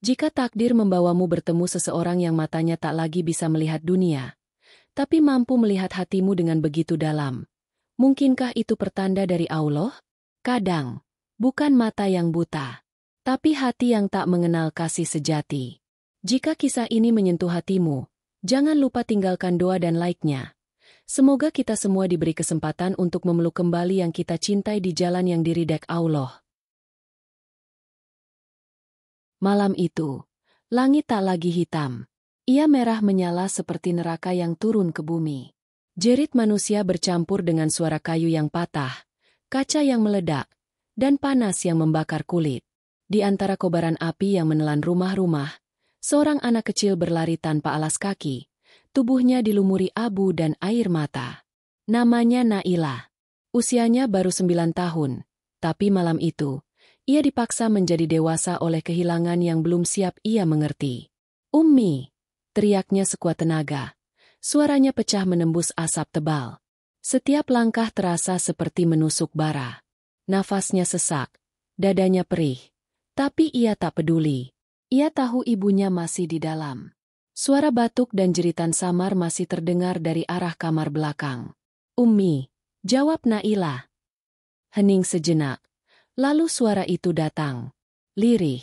Jika takdir membawamu bertemu seseorang yang matanya tak lagi bisa melihat dunia, tapi mampu melihat hatimu dengan begitu dalam, mungkinkah itu pertanda dari Allah? Kadang, bukan mata yang buta, tapi hati yang tak mengenal kasih sejati. Jika kisah ini menyentuh hatimu, jangan lupa tinggalkan doa dan like-nya. Semoga kita semua diberi kesempatan untuk memeluk kembali yang kita cintai di jalan yang diridhai Allah. Malam itu, langit tak lagi hitam. Ia merah menyala seperti neraka yang turun ke bumi. Jerit manusia bercampur dengan suara kayu yang patah, kaca yang meledak, dan panas yang membakar kulit. Di antara kobaran api yang menelan rumah-rumah, seorang anak kecil berlari tanpa alas kaki. Tubuhnya dilumuri abu dan air mata. Namanya Naila. Usianya baru 9 tahun, tapi malam itu, ia dipaksa menjadi dewasa oleh kehilangan yang belum siap ia mengerti. "Ummi!" teriaknya sekuat tenaga. Suaranya pecah menembus asap tebal. Setiap langkah terasa seperti menusuk bara. Nafasnya sesak, dadanya perih. Tapi ia tak peduli. Ia tahu ibunya masih di dalam. Suara batuk dan jeritan samar masih terdengar dari arah kamar belakang. "Ummi," jawab Naila. Hening sejenak. Lalu suara itu datang. Lirih,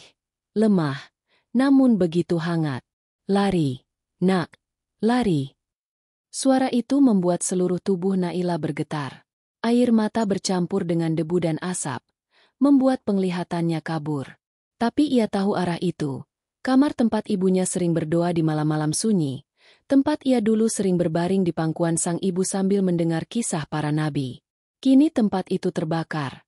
lemah, namun begitu hangat. "Lari, nak, lari." Suara itu membuat seluruh tubuh Naila bergetar. Air mata bercampur dengan debu dan asap, membuat penglihatannya kabur. Tapi ia tahu arah itu. Kamar tempat ibunya sering berdoa di malam-malam sunyi, tempat ia dulu sering berbaring di pangkuan sang ibu sambil mendengar kisah para nabi. Kini tempat itu terbakar.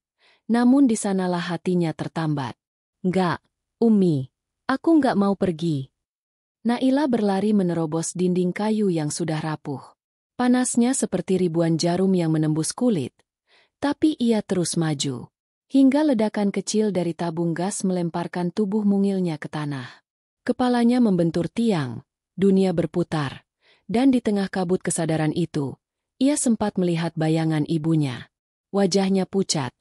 Namun di sanalah hatinya tertambat. "Enggak, Ummi, aku enggak mau pergi." Naila berlari menerobos dinding kayu yang sudah rapuh. Panasnya seperti ribuan jarum yang menembus kulit. Tapi ia terus maju. Hingga ledakan kecil dari tabung gas melemparkan tubuh mungilnya ke tanah. Kepalanya membentur tiang, dunia berputar. Dan di tengah kabut kesadaran itu, ia sempat melihat bayangan ibunya. Wajahnya pucat,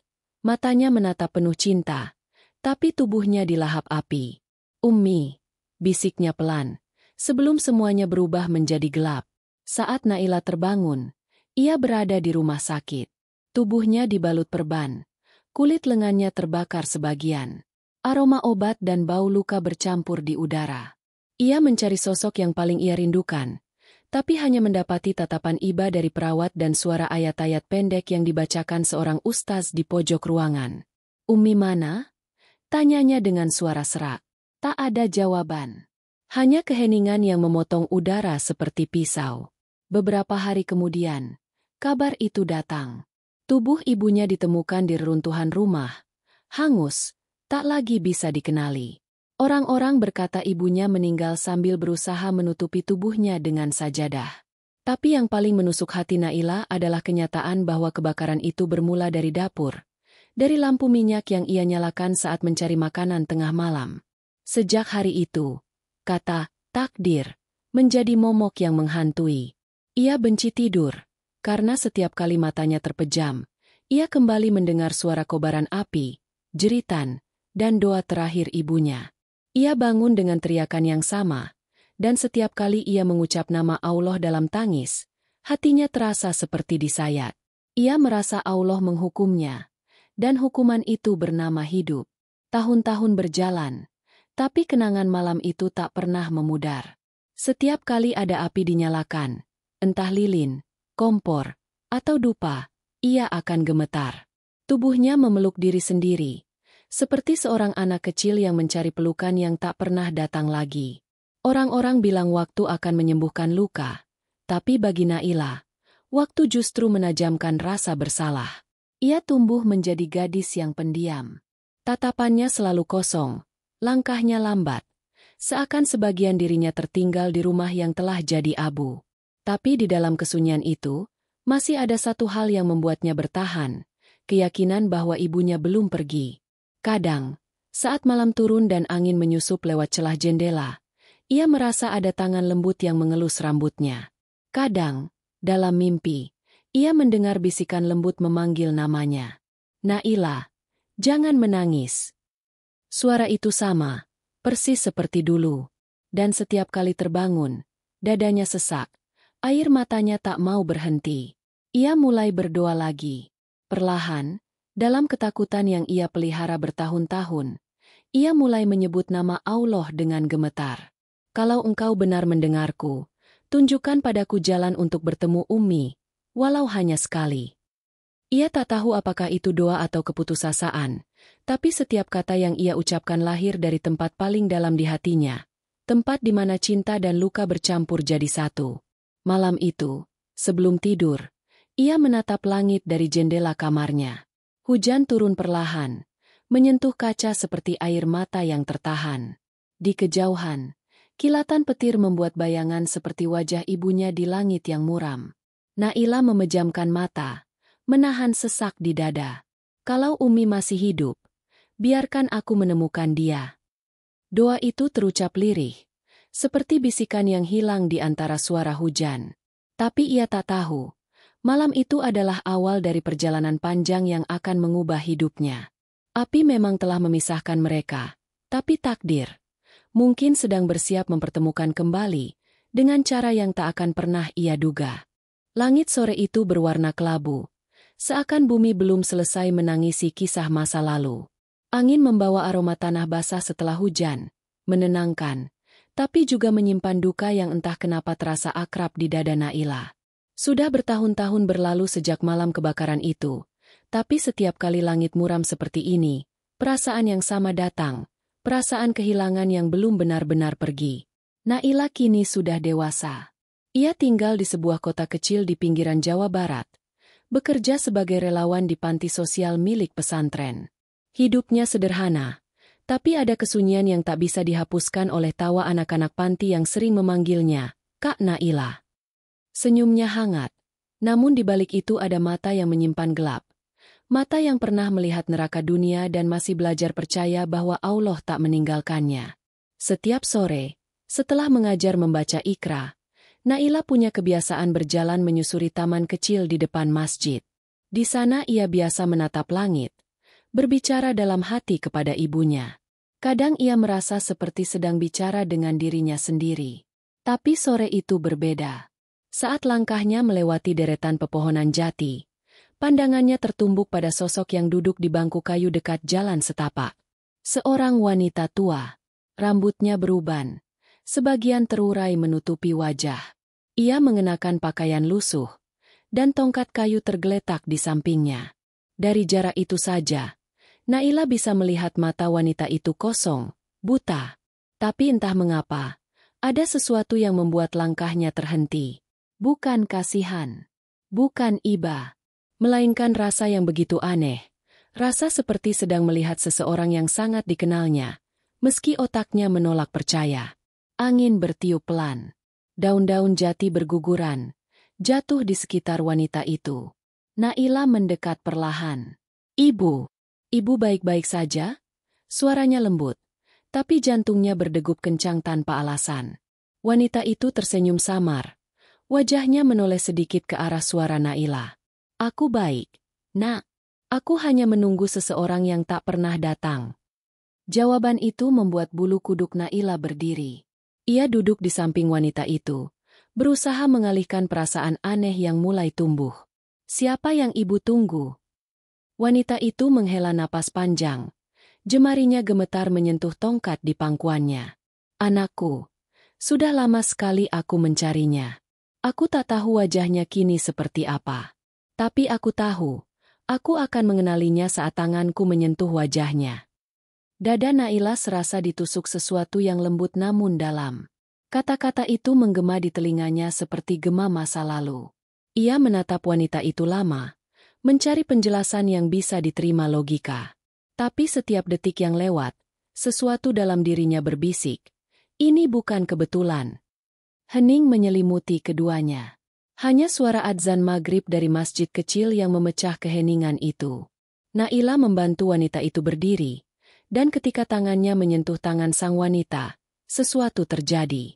matanya menatap penuh cinta, tapi tubuhnya dilahap api. "Ummi," bisiknya pelan, sebelum semuanya berubah menjadi gelap. Saat Naila terbangun, ia berada di rumah sakit. Tubuhnya dibalut perban. Kulit lengannya terbakar sebagian. Aroma obat dan bau luka bercampur di udara. Ia mencari sosok yang paling ia rindukan, tapi hanya mendapati tatapan iba dari perawat dan suara ayat-ayat pendek yang dibacakan seorang ustaz di pojok ruangan. "Ummi mana?" tanyanya dengan suara serak. Tak ada jawaban. Hanya keheningan yang memotong udara seperti pisau. Beberapa hari kemudian, kabar itu datang. Tubuh ibunya ditemukan di reruntuhan rumah. Hangus, tak lagi bisa dikenali. Orang-orang berkata ibunya meninggal sambil berusaha menutupi tubuhnya dengan sajadah. Tapi yang paling menusuk hati Naila adalah kenyataan bahwa kebakaran itu bermula dari dapur. Dari lampu minyak yang ia nyalakan saat mencari makanan tengah malam. Sejak hari itu, kata takdir menjadi momok yang menghantui. Ia benci tidur. Karena setiap kali matanya terpejam, ia kembali mendengar suara kobaran api, jeritan, dan doa terakhir ibunya. Ia bangun dengan teriakan yang sama, dan setiap kali ia mengucap nama Allah dalam tangis, hatinya terasa seperti disayat. Ia merasa Allah menghukumnya, dan hukuman itu bernama hidup. Tahun-tahun berjalan, tapi kenangan malam itu tak pernah memudar. Setiap kali ada api dinyalakan, entah lilin, kompor, atau dupa, ia akan gemetar. Tubuhnya memeluk diri sendiri, seperti seorang anak kecil yang mencari pelukan yang tak pernah datang lagi. Orang-orang bilang waktu akan menyembuhkan luka, tapi bagi Naila, waktu justru menajamkan rasa bersalah. Ia tumbuh menjadi gadis yang pendiam. Tatapannya selalu kosong, langkahnya lambat, seakan sebagian dirinya tertinggal di rumah yang telah jadi abu. Tapi di dalam kesunyian itu, masih ada satu hal yang membuatnya bertahan, keyakinan bahwa ibunya belum pergi. Kadang, saat malam turun dan angin menyusup lewat celah jendela, ia merasa ada tangan lembut yang mengelus rambutnya. Kadang, dalam mimpi, ia mendengar bisikan lembut memanggil namanya. "Naila, jangan menangis." Suara itu sama, persis seperti dulu. Dan setiap kali terbangun, dadanya sesak, air matanya tak mau berhenti. Ia mulai berdoa lagi. Perlahan, dalam ketakutan yang ia pelihara bertahun-tahun, ia mulai menyebut nama Allah dengan gemetar. Kalau engkau benar mendengarku, tunjukkan padaku jalan untuk bertemu Ummi, walau hanya sekali. Ia tak tahu apakah itu doa atau keputusasaan, tapi setiap kata yang ia ucapkan lahir dari tempat paling dalam di hatinya, tempat di mana cinta dan luka bercampur jadi satu. Malam itu, sebelum tidur, ia menatap langit dari jendela kamarnya. Hujan turun perlahan, menyentuh kaca seperti air mata yang tertahan. Di kejauhan, kilatan petir membuat bayangan seperti wajah ibunya di langit yang muram. Naila memejamkan mata, menahan sesak di dada. Kalau Umi masih hidup, biarkan aku menemukan dia. Doa itu terucap lirih, seperti bisikan yang hilang di antara suara hujan. Tapi ia tak tahu, malam itu adalah awal dari perjalanan panjang yang akan mengubah hidupnya. Api memang telah memisahkan mereka, tapi takdir mungkin sedang bersiap mempertemukan kembali, dengan cara yang tak akan pernah ia duga. Langit sore itu berwarna kelabu, seakan bumi belum selesai menangisi kisah masa lalu. Angin membawa aroma tanah basah setelah hujan, menenangkan, tapi juga menyimpan duka yang entah kenapa terasa akrab di dada Naila. Sudah bertahun-tahun berlalu sejak malam kebakaran itu, tapi setiap kali langit muram seperti ini, perasaan yang sama datang, perasaan kehilangan yang belum benar-benar pergi. Naila kini sudah dewasa. Ia tinggal di sebuah kota kecil di pinggiran Jawa Barat, bekerja sebagai relawan di panti sosial milik pesantren. Hidupnya sederhana, tapi ada kesunyian yang tak bisa dihapuskan oleh tawa anak-anak panti yang sering memanggilnya, Kak Naila. Senyumnya hangat, namun di balik itu ada mata yang menyimpan gelap. Mata yang pernah melihat neraka dunia dan masih belajar percaya bahwa Allah tak meninggalkannya. Setiap sore, setelah mengajar membaca Iqra, Naila punya kebiasaan berjalan menyusuri taman kecil di depan masjid. Di sana ia biasa menatap langit, berbicara dalam hati kepada ibunya. Kadang ia merasa seperti sedang bicara dengan dirinya sendiri. Tapi sore itu berbeda. Saat langkahnya melewati deretan pepohonan jati, pandangannya tertumbuk pada sosok yang duduk di bangku kayu dekat jalan setapak. Seorang wanita tua, rambutnya beruban, sebagian terurai menutupi wajah. Ia mengenakan pakaian lusuh, dan tongkat kayu tergeletak di sampingnya. Dari jarak itu saja, Naila bisa melihat mata wanita itu kosong, buta. Tapi entah mengapa, ada sesuatu yang membuat langkahnya terhenti. Bukan kasihan, bukan iba, melainkan rasa yang begitu aneh. Rasa seperti sedang melihat seseorang yang sangat dikenalnya, meski otaknya menolak percaya. Angin bertiup pelan. Daun-daun jati berguguran, jatuh di sekitar wanita itu. Naila mendekat perlahan. Ibu, ibu baik-baik saja? Suaranya lembut, tapi jantungnya berdegup kencang tanpa alasan. Wanita itu tersenyum samar. Wajahnya menoleh sedikit ke arah suara Naila. Aku baik, Nak. Aku hanya menunggu seseorang yang tak pernah datang. Jawaban itu membuat bulu kuduk Naila berdiri. Ia duduk di samping wanita itu, berusaha mengalihkan perasaan aneh yang mulai tumbuh. Siapa yang ibu tunggu? Wanita itu menghela napas panjang. Jemarinya gemetar menyentuh tongkat di pangkuannya. Anakku, sudah lama sekali aku mencarinya. Aku tak tahu wajahnya kini seperti apa. Tapi aku tahu, aku akan mengenalinya saat tanganku menyentuh wajahnya. Dada Naila serasa ditusuk sesuatu yang lembut namun dalam. Kata-kata itu menggema di telinganya seperti gema masa lalu. Ia menatap wanita itu lama, mencari penjelasan yang bisa diterima logika. Tapi setiap detik yang lewat, sesuatu dalam dirinya berbisik. Ini bukan kebetulan. Hening menyelimuti keduanya. Hanya suara adzan maghrib dari masjid kecil yang memecah keheningan itu. Naila membantu wanita itu berdiri, dan ketika tangannya menyentuh tangan sang wanita, sesuatu terjadi.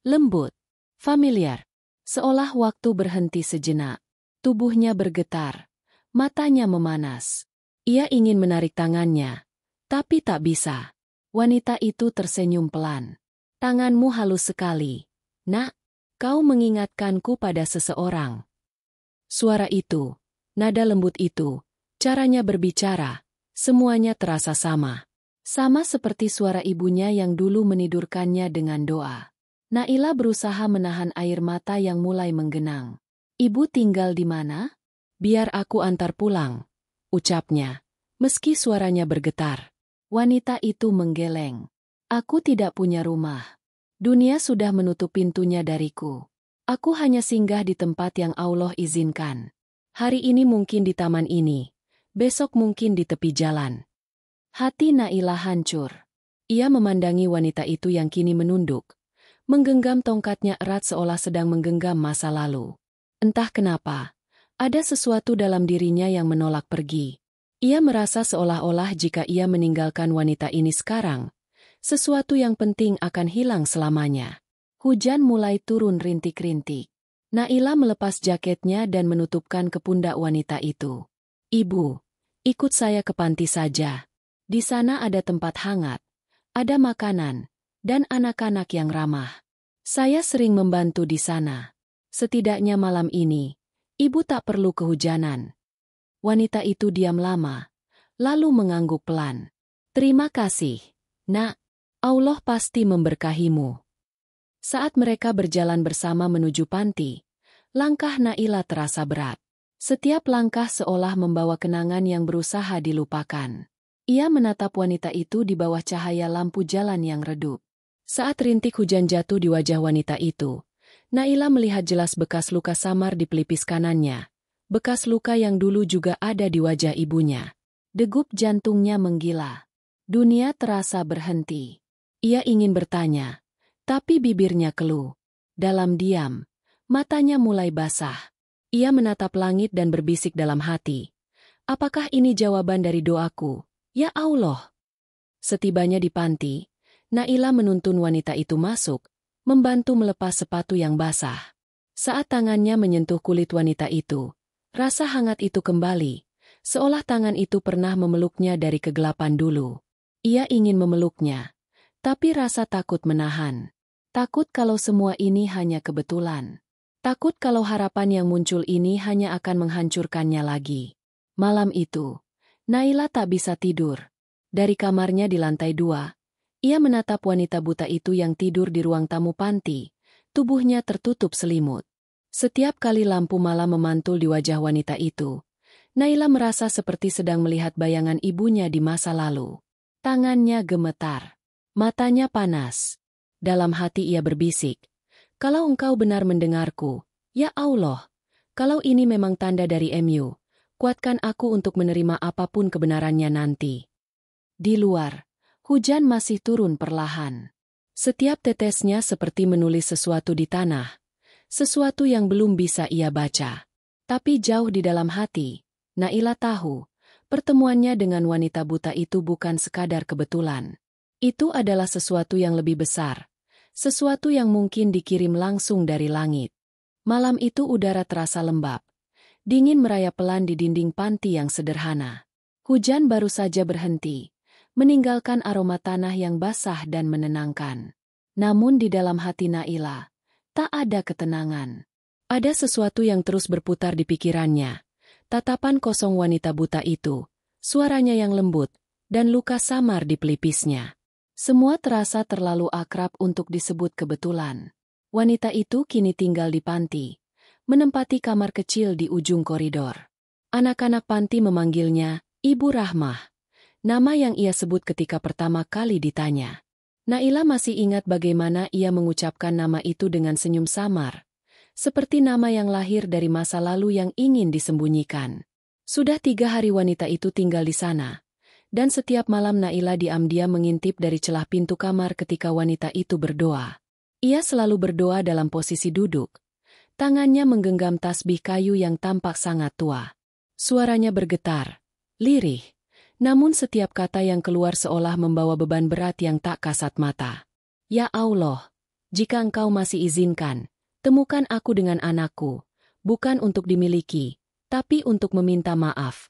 Lembut, familiar. Seolah waktu berhenti sejenak. Tubuhnya bergetar, matanya memanas. Ia ingin menarik tangannya, tapi tak bisa. Wanita itu tersenyum pelan. Tanganmu halus sekali. Nak, kau mengingatkanku pada seseorang. Suara itu, nada lembut itu, caranya berbicara, semuanya terasa sama. Sama seperti suara ibunya yang dulu menidurkannya dengan doa. Naila berusaha menahan air mata yang mulai menggenang. Ibu tinggal di mana? Biar aku antar pulang, ucapnya, meski suaranya bergetar. Wanita itu menggeleng. Aku tidak punya rumah. Dunia sudah menutup pintunya dariku. Aku hanya singgah di tempat yang Allah izinkan. Hari ini mungkin di taman ini, besok mungkin di tepi jalan. Hati Naila hancur. Ia memandangi wanita itu yang kini menunduk, menggenggam tongkatnya erat seolah sedang menggenggam masa lalu. Entah kenapa, ada sesuatu dalam dirinya yang menolak pergi. Ia merasa seolah-olah jika ia meninggalkan wanita ini sekarang, sesuatu yang penting akan hilang selamanya. Hujan mulai turun rintik-rintik. Naila melepas jaketnya dan menutupkan ke pundak wanita itu. Ibu, ikut saya ke panti saja. Di sana ada tempat hangat, ada makanan, dan anak-anak yang ramah. Saya sering membantu di sana. Setidaknya malam ini, ibu tak perlu kehujanan. Wanita itu diam lama, lalu mengangguk pelan. Terima kasih, Nak. Allah pasti memberkahimu. Saat mereka berjalan bersama menuju panti, langkah Naila terasa berat. Setiap langkah seolah membawa kenangan yang berusaha dilupakan. Ia menatap wanita itu di bawah cahaya lampu jalan yang redup. Saat rintik hujan jatuh di wajah wanita itu, Naila melihat jelas bekas luka samar di pelipis kanannya. Bekas luka yang dulu juga ada di wajah ibunya. Degup jantungnya menggila. Dunia terasa berhenti. Ia ingin bertanya, tapi bibirnya keluh. Dalam diam, matanya mulai basah. Ia menatap langit dan berbisik dalam hati. Apakah ini jawaban dari doaku? Ya Allah. Setibanya di panti, Naila menuntun wanita itu masuk, membantu melepas sepatu yang basah. Saat tangannya menyentuh kulit wanita itu, rasa hangat itu kembali, seolah tangan itu pernah memeluknya dari kegelapan dulu. Ia ingin memeluknya, tapi rasa takut menahan. Takut kalau semua ini hanya kebetulan. Takut kalau harapan yang muncul ini hanya akan menghancurkannya lagi. Malam itu, Naila tak bisa tidur. Dari kamarnya di lantai 2, ia menatap wanita buta itu yang tidur di ruang tamu panti, tubuhnya tertutup selimut. Setiap kali lampu malam memantul di wajah wanita itu, Naila merasa seperti sedang melihat bayangan ibunya di masa lalu. Tangannya gemetar, matanya panas. Dalam hati ia berbisik, kalau engkau benar mendengarku, ya Allah, kalau ini memang tanda dari MU, kuatkan aku untuk menerima apapun kebenarannya nanti. Di luar, hujan masih turun perlahan. Setiap tetesnya seperti menulis sesuatu di tanah, sesuatu yang belum bisa ia baca. Tapi jauh di dalam hati, Naila tahu, pertemuannya dengan wanita buta itu bukan sekadar kebetulan. Itu adalah sesuatu yang lebih besar, sesuatu yang mungkin dikirim langsung dari langit. Malam itu udara terasa lembab. Dingin merayap pelan di dinding panti yang sederhana. Hujan baru saja berhenti, meninggalkan aroma tanah yang basah dan menenangkan. Namun di dalam hati Naila, tak ada ketenangan. Ada sesuatu yang terus berputar di pikirannya. Tatapan kosong wanita buta itu, suaranya yang lembut, dan luka samar di pelipisnya. Semua terasa terlalu akrab untuk disebut kebetulan. Wanita itu kini tinggal di panti, menempati kamar kecil di ujung koridor. Anak-anak panti memanggilnya Ibu Rahmah, nama yang ia sebut ketika pertama kali ditanya. Naila masih ingat bagaimana ia mengucapkan nama itu dengan senyum samar, seperti nama yang lahir dari masa lalu yang ingin disembunyikan. Sudah 3 hari wanita itu tinggal di sana, dan setiap malam Naila diam-diam mengintip dari celah pintu kamar ketika wanita itu berdoa. Ia selalu berdoa dalam posisi duduk. Tangannya menggenggam tasbih kayu yang tampak sangat tua. Suaranya bergetar, lirih, namun setiap kata yang keluar seolah membawa beban berat yang tak kasat mata. Ya Allah, jika Engkau masih izinkan, temukan aku dengan anakku, bukan untuk dimiliki, tapi untuk meminta maaf.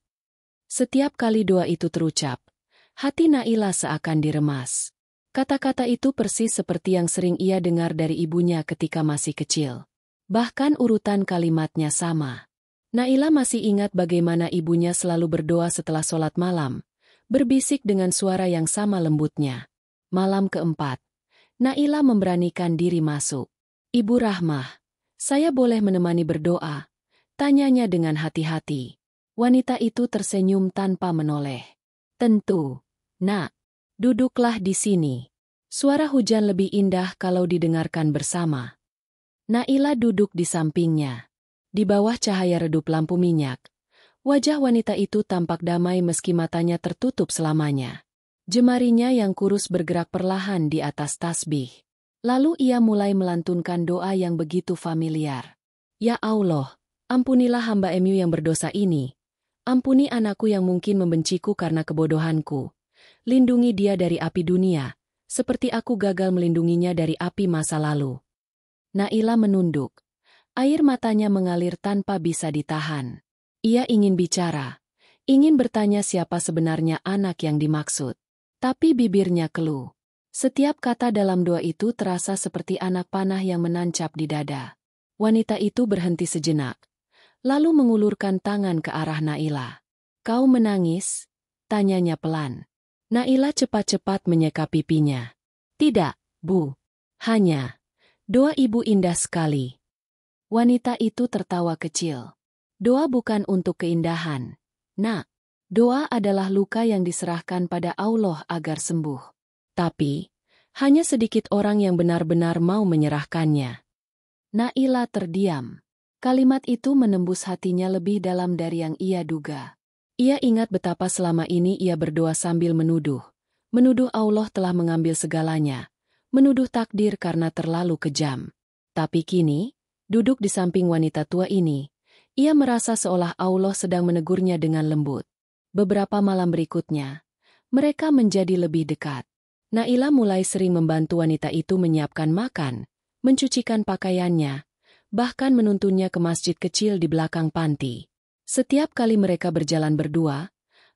Setiap kali doa itu terucap, hati Naila seakan diremas. Kata-kata itu persis seperti yang sering ia dengar dari ibunya ketika masih kecil. Bahkan urutan kalimatnya sama. Naila masih ingat bagaimana ibunya selalu berdoa setelah sholat malam, berbisik dengan suara yang sama lembutnya. Malam keempat, Naila memberanikan diri masuk. "Ibu Rahmah, saya boleh menemani berdoa?" tanyanya dengan hati-hati. Wanita itu tersenyum tanpa menoleh. "Tentu, Nak. Duduklah di sini." Suara hujan lebih indah kalau didengarkan bersama. Naila duduk di sampingnya. Di bawah cahaya redup lampu minyak, wajah wanita itu tampak damai meski matanya tertutup selamanya. Jemarinya yang kurus bergerak perlahan di atas tasbih. Lalu ia mulai melantunkan doa yang begitu familiar. "Ya Allah, ampunilah hamba Emu yang berdosa ini. Ampuni anakku yang mungkin membenciku karena kebodohanku. Lindungi dia dari api dunia, seperti aku gagal melindunginya dari api masa lalu." Naila menunduk. Air matanya mengalir tanpa bisa ditahan. Ia ingin bicara, ingin bertanya siapa sebenarnya anak yang dimaksud. Tapi bibirnya keluh. Setiap kata dalam doa itu terasa seperti anak panah yang menancap di dada. Wanita itu berhenti sejenak, lalu mengulurkan tangan ke arah Naila. "Kau menangis?" tanyanya pelan. Naila cepat-cepat menyeka pipinya. "Tidak, Bu. Hanya, doa Ibu indah sekali." Wanita itu tertawa kecil. "Doa bukan untuk keindahan, Nak. Doa adalah luka yang diserahkan pada Allah agar sembuh. Tapi, hanya sedikit orang yang benar-benar mau menyerahkannya." Naila terdiam. Kalimat itu menembus hatinya lebih dalam dari yang ia duga. Ia ingat betapa selama ini ia berdoa sambil menuduh. Menuduh Allah telah mengambil segalanya. Menuduh takdir karena terlalu kejam. Tapi kini, duduk di samping wanita tua ini, ia merasa seolah Allah sedang menegurnya dengan lembut. Beberapa malam berikutnya, mereka menjadi lebih dekat. Naila mulai sering membantu wanita itu menyiapkan makan, mencucikan pakaiannya, bahkan menuntunnya ke masjid kecil di belakang panti. Setiap kali mereka berjalan berdua,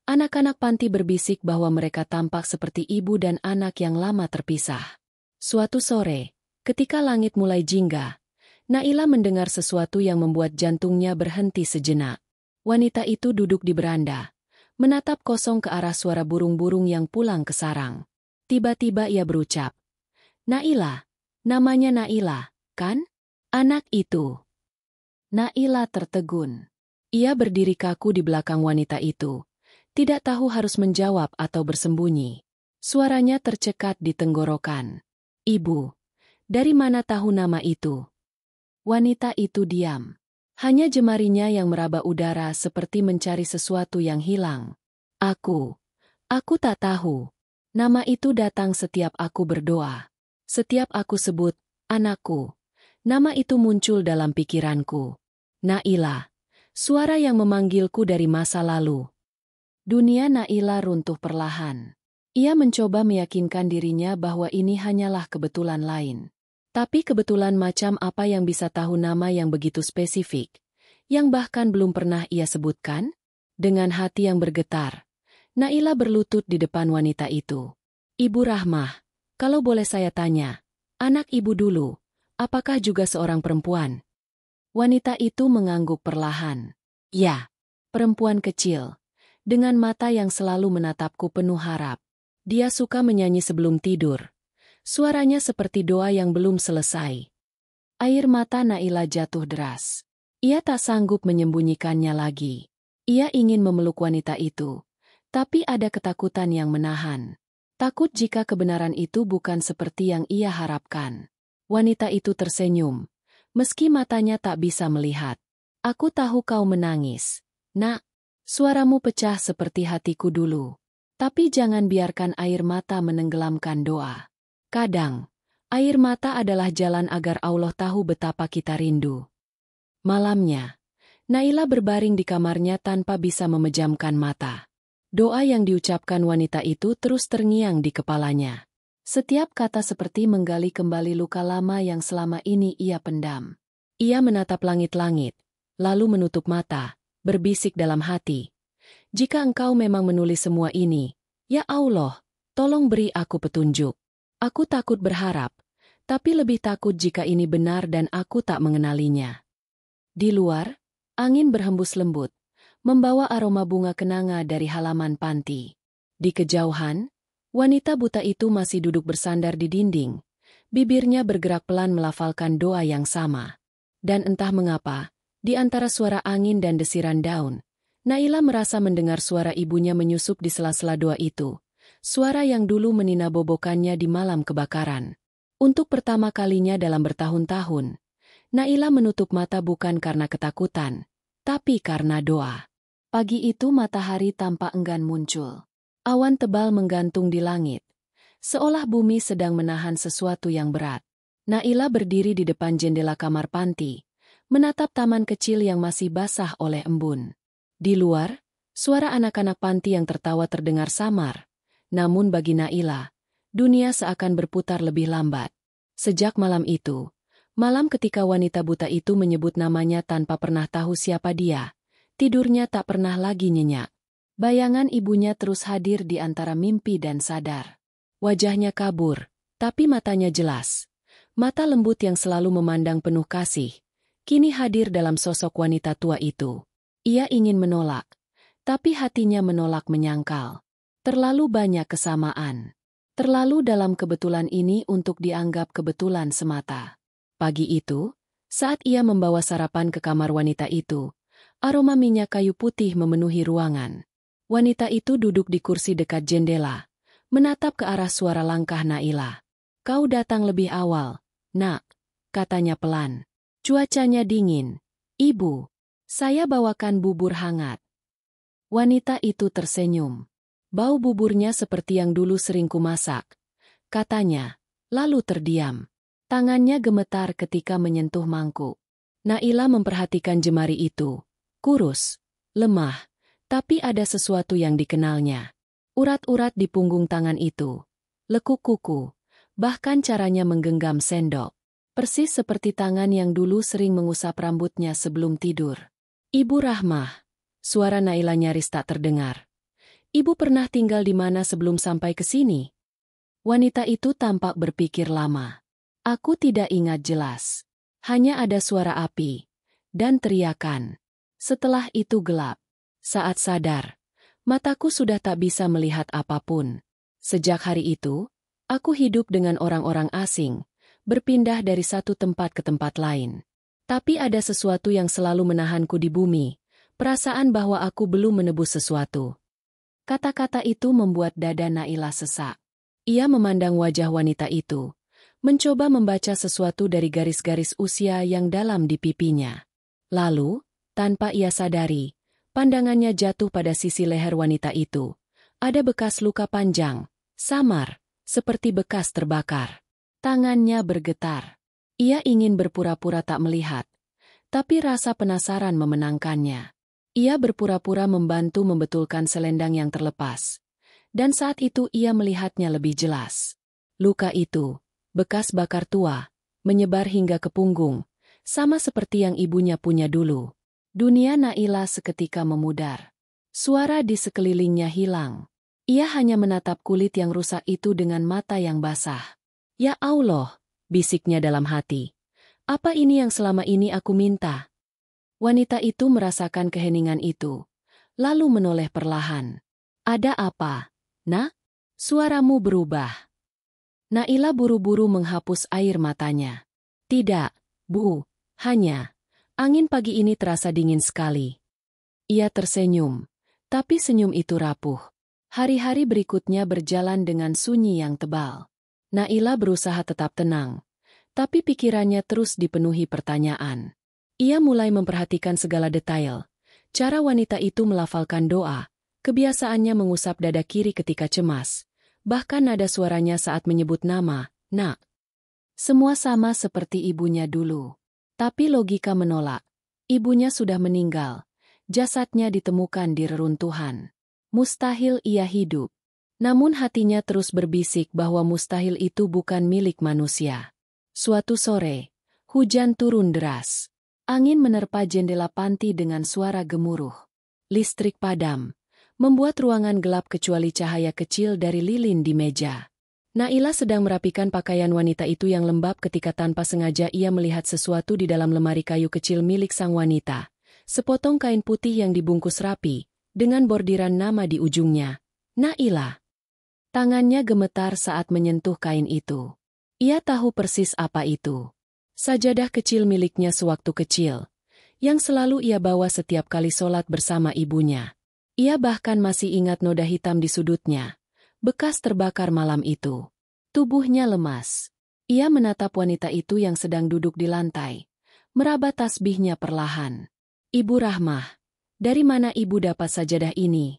anak-anak panti berbisik bahwa mereka tampak seperti ibu dan anak yang lama terpisah. Suatu sore, ketika langit mulai jingga, Naila mendengar sesuatu yang membuat jantungnya berhenti sejenak. Wanita itu duduk di beranda, menatap kosong ke arah suara burung-burung yang pulang ke sarang. Tiba-tiba ia berucap, "Naila, namanya Naila, kan? Anak itu." Naila tertegun. Ia berdiri kaku di belakang wanita itu, tidak tahu harus menjawab atau bersembunyi. Suaranya tercekat di tenggorokan. "Ibu, dari mana tahu nama itu?" Wanita itu diam. Hanya jemarinya yang meraba udara seperti mencari sesuatu yang hilang. Aku tak tahu. Nama itu datang setiap aku berdoa. Setiap aku sebut, anakku. Nama itu muncul dalam pikiranku. Naila. Suara yang memanggilku dari masa lalu." Dunia Naila runtuh perlahan. Ia mencoba meyakinkan dirinya bahwa ini hanyalah kebetulan lain. Tapi kebetulan macam apa yang bisa tahu nama yang begitu spesifik, yang bahkan belum pernah ia sebutkan? Dengan hati yang bergetar, Naila berlutut di depan wanita itu. "Ibu Rahmah, kalau boleh saya tanya, anak ibu dulu, apakah juga seorang perempuan?" Wanita itu mengangguk perlahan. "Ya, perempuan kecil, dengan mata yang selalu menatapku penuh harap. Dia suka menyanyi sebelum tidur. Suaranya seperti doa yang belum selesai." Air mata Naila jatuh deras. Ia tak sanggup menyembunyikannya lagi. Ia ingin memeluk wanita itu, tapi ada ketakutan yang menahan. Takut jika kebenaran itu bukan seperti yang ia harapkan. Wanita itu tersenyum, meski matanya tak bisa melihat. "Aku tahu kau menangis, Nak. Suaramu pecah seperti hatiku dulu. Tapi jangan biarkan air mata menenggelamkan doa. Kadang, air mata adalah jalan agar Allah tahu betapa kita rindu." Malamnya, Naila berbaring di kamarnya tanpa bisa memejamkan mata. Doa yang diucapkan wanita itu terus terngiang di kepalanya. Setiap kata seperti menggali kembali luka lama yang selama ini ia pendam. Ia menatap langit-langit, lalu menutup mata, berbisik dalam hati. "Jika Engkau memang menulis semua ini, ya Allah, tolong beri aku petunjuk. Aku takut berharap, tapi lebih takut jika ini benar dan aku tak mengenalinya. Di luar, angin berhembus lembut, membawa aroma bunga kenanga dari halaman panti. Di kejauhan, wanita buta itu masih duduk bersandar di dinding. Bibirnya bergerak pelan melafalkan doa yang sama. Dan entah mengapa, di antara suara angin dan desiran daun, Naila merasa mendengar suara ibunya menyusup di sela-sela doa itu. Suara yang dulu meninabobokannya di malam kebakaran. Untuk pertama kalinya dalam bertahun-tahun, Naila menutup mata bukan karena ketakutan, tapi karena doa. Pagi itu matahari tampak enggan muncul. Awan tebal menggantung di langit, seolah bumi sedang menahan sesuatu yang berat. Naila berdiri di depan jendela kamar panti, menatap taman kecil yang masih basah oleh embun. Di luar, suara anak-anak panti yang tertawa terdengar samar. Namun bagi Naila, dunia seakan berputar lebih lambat. Sejak malam itu, malam ketika wanita buta itu menyebut namanya tanpa pernah tahu siapa dia, tidurnya tak pernah lagi nyenyak. Bayangan ibunya terus hadir di antara mimpi dan sadar. Wajahnya kabur, tapi matanya jelas. Mata lembut yang selalu memandang penuh kasih, kini hadir dalam sosok wanita tua itu. Ia ingin menolak, tapi hatinya menolak menyangkal. Terlalu banyak kesamaan. Terlalu dalam kebetulan ini untuk dianggap kebetulan semata. Pagi itu, saat ia membawa sarapan ke kamar wanita itu, aroma minyak kayu putih memenuhi ruangan. Wanita itu duduk di kursi dekat jendela, menatap ke arah suara langkah Naila. "Kau datang lebih awal, Nak," katanya pelan. "Cuacanya dingin. Ibu, saya bawakan bubur hangat." Wanita itu tersenyum. Bau buburnya seperti yang dulu sering kumasak, katanya, lalu terdiam. Tangannya gemetar ketika menyentuh mangkuk. Naila memperhatikan jemari itu. Kurus, lemah, tapi ada sesuatu yang dikenalnya. Urat-urat di punggung tangan itu. Lekuk kuku, bahkan caranya menggenggam sendok. Persis seperti tangan yang dulu sering mengusap rambutnya sebelum tidur. "Ibu Rahmah," suara Naila nyaris tak terdengar. "Ibu pernah tinggal di mana sebelum sampai ke sini?" Wanita itu tampak berpikir lama. "Aku tidak ingat jelas. Hanya ada suara api dan teriakan. Setelah itu gelap. Saat sadar, mataku sudah tak bisa melihat apapun. Sejak hari itu, aku hidup dengan orang-orang asing, berpindah dari satu tempat ke tempat lain. Tapi ada sesuatu yang selalu menahanku di bumi, perasaan bahwa aku belum menebus sesuatu." Kata-kata itu membuat dada Naila sesak. Ia memandang wajah wanita itu, mencoba membaca sesuatu dari garis-garis usia yang dalam di pipinya. Lalu, tanpa ia sadari, pandangannya jatuh pada sisi leher wanita itu. Ada bekas luka panjang, samar, seperti bekas terbakar. Tangannya bergetar. Ia ingin berpura-pura tak melihat, tapi rasa penasaran memenangkannya. Ia berpura-pura membantu membetulkan selendang yang terlepas. Dan saat itu ia melihatnya lebih jelas. Luka itu, bekas bakar tua, menyebar hingga ke punggung, sama seperti yang ibunya punya dulu. Dunia Naila seketika memudar. Suara di sekelilingnya hilang. Ia hanya menatap kulit yang rusak itu dengan mata yang basah. "Ya Allah," bisiknya dalam hati. "Apa ini yang selama ini aku minta?" Wanita itu merasakan keheningan itu, lalu menoleh perlahan. "Ada apa, Nak?" Suaramu berubah. Naila buru-buru menghapus air matanya. "Tidak, Bu, hanya angin pagi ini terasa dingin sekali." Ia tersenyum, tapi senyum itu rapuh. Hari-hari berikutnya berjalan dengan sunyi yang tebal. Naila berusaha tetap tenang, tapi pikirannya terus dipenuhi pertanyaan. Ia mulai memperhatikan segala detail. Cara wanita itu melafalkan doa, kebiasaannya mengusap dada kiri ketika cemas, bahkan nada suaranya saat menyebut nama, "Nak." Semua sama seperti ibunya dulu. Tapi logika menolak. Ibunya sudah meninggal. Jasadnya ditemukan di reruntuhan. Mustahil ia hidup. Namun hatinya terus berbisik bahwa mustahil itu bukan milik manusia. Suatu sore, hujan turun deras. Angin menerpa jendela panti dengan suara gemuruh. Listrik padam, membuat ruangan gelap kecuali cahaya kecil dari lilin di meja. Naila sedang merapikan pakaian wanita itu yang lembab ketika tanpa sengaja ia melihat sesuatu di dalam lemari kayu kecil milik sang wanita. Sepotong kain putih yang dibungkus rapi, dengan bordiran nama di ujungnya. Naila. Tangannya gemetar saat menyentuh kain itu. Ia tahu persis apa itu. Sajadah kecil miliknya sewaktu kecil, yang selalu ia bawa setiap kali sholat bersama ibunya. Ia bahkan masih ingat noda hitam di sudutnya, bekas terbakar malam itu. Tubuhnya lemas. Ia menatap wanita itu yang sedang duduk di lantai, meraba tasbihnya perlahan. Ibu Rahmah, dari mana ibu dapat sajadah ini?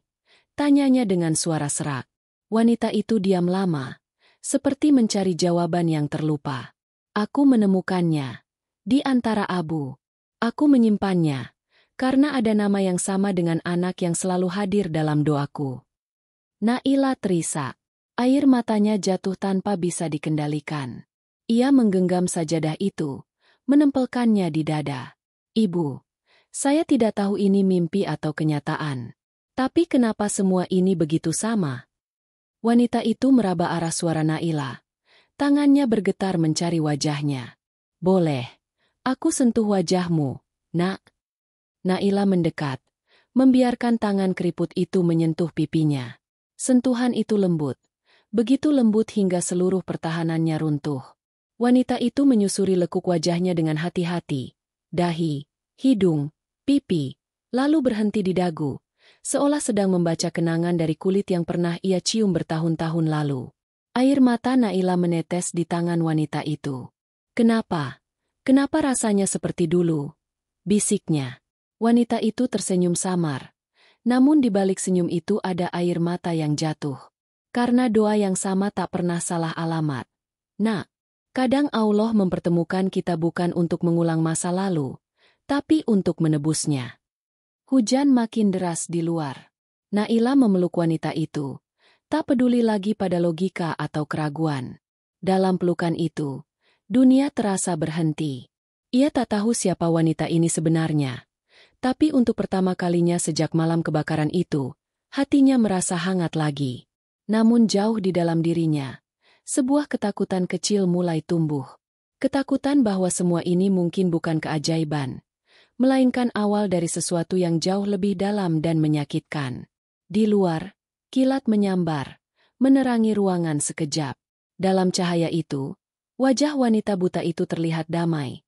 Tanyanya dengan suara serak. Wanita itu diam lama, seperti mencari jawaban yang terlupa. Aku menemukannya. Di antara abu. Aku menyimpannya, karena ada nama yang sama dengan anak yang selalu hadir dalam doaku. Naila terisak. Air matanya jatuh tanpa bisa dikendalikan. Ia menggenggam sajadah itu, menempelkannya di dada. Ibu, saya tidak tahu ini mimpi atau kenyataan. Tapi kenapa semua ini begitu sama? Wanita itu meraba arah suara Naila. Tangannya bergetar mencari wajahnya. Boleh, aku sentuh wajahmu, nak. Naila mendekat, membiarkan tangan keriput itu menyentuh pipinya. Sentuhan itu lembut. Begitu lembut hingga seluruh pertahanannya runtuh. Wanita itu menyusuri lekuk wajahnya dengan hati-hati. Dahi, hidung, pipi, lalu berhenti di dagu, seolah sedang membaca kenangan dari kulit yang pernah ia cium bertahun-tahun lalu. Air mata Naila menetes di tangan wanita itu. Kenapa? Kenapa rasanya seperti dulu? Bisiknya. Wanita itu tersenyum samar. Namun di balik senyum itu ada air mata yang jatuh. Karena doa yang sama tak pernah salah alamat. Nak, kadang Allah mempertemukan kita bukan untuk mengulang masa lalu, tapi untuk menebusnya. Hujan makin deras di luar. Naila memeluk wanita itu, tak peduli lagi pada logika atau keraguan. Dalam pelukan itu, dunia terasa berhenti. Ia tak tahu siapa wanita ini sebenarnya. Tapi untuk pertama kalinya sejak malam kebakaran itu, hatinya merasa hangat lagi. Namun jauh di dalam dirinya, sebuah ketakutan kecil mulai tumbuh. Ketakutan bahwa semua ini mungkin bukan keajaiban, melainkan awal dari sesuatu yang jauh lebih dalam dan menyakitkan. Di luar, kilat menyambar, menerangi ruangan sekejap. Dalam cahaya itu, wajah wanita buta itu terlihat damai.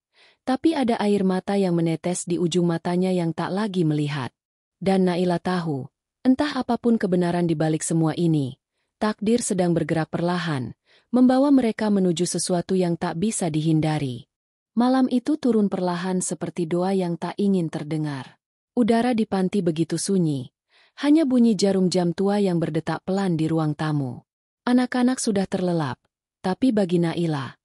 Tapi ada air mata yang menetes di ujung matanya yang tak lagi melihat. Dan Naila tahu, entah apapun kebenaran di balik semua ini, takdir sedang bergerak perlahan, membawa mereka menuju sesuatu yang tak bisa dihindari. Malam itu turun perlahan seperti doa yang tak ingin terdengar. Udara di panti begitu sunyi, hanya bunyi jarum jam tua yang berdetak pelan di ruang tamu. Anak-anak sudah terlelap, tapi bagi Naila,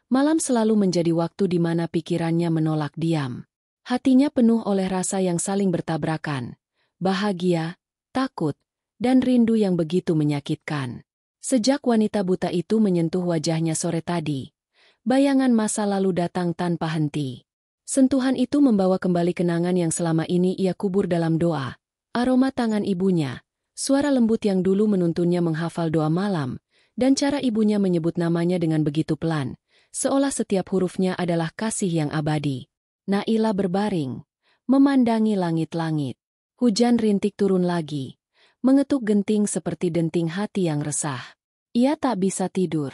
malam selalu menjadi waktu di mana pikirannya menolak diam. Hatinya penuh oleh rasa yang saling bertabrakan, bahagia, takut, dan rindu yang begitu menyakitkan. Sejak wanita buta itu menyentuh wajahnya sore tadi, bayangan masa lalu datang tanpa henti. Sentuhan itu membawa kembali kenangan yang selama ini ia kubur dalam doa, aroma tangan ibunya, suara lembut yang dulu menuntunnya menghafal doa malam, dan cara ibunya menyebut namanya dengan begitu pelan, seolah setiap hurufnya adalah kasih yang abadi. Naila berbaring, memandangi langit-langit. Hujan rintik turun lagi, mengetuk genting seperti denting hati yang resah. Ia tak bisa tidur.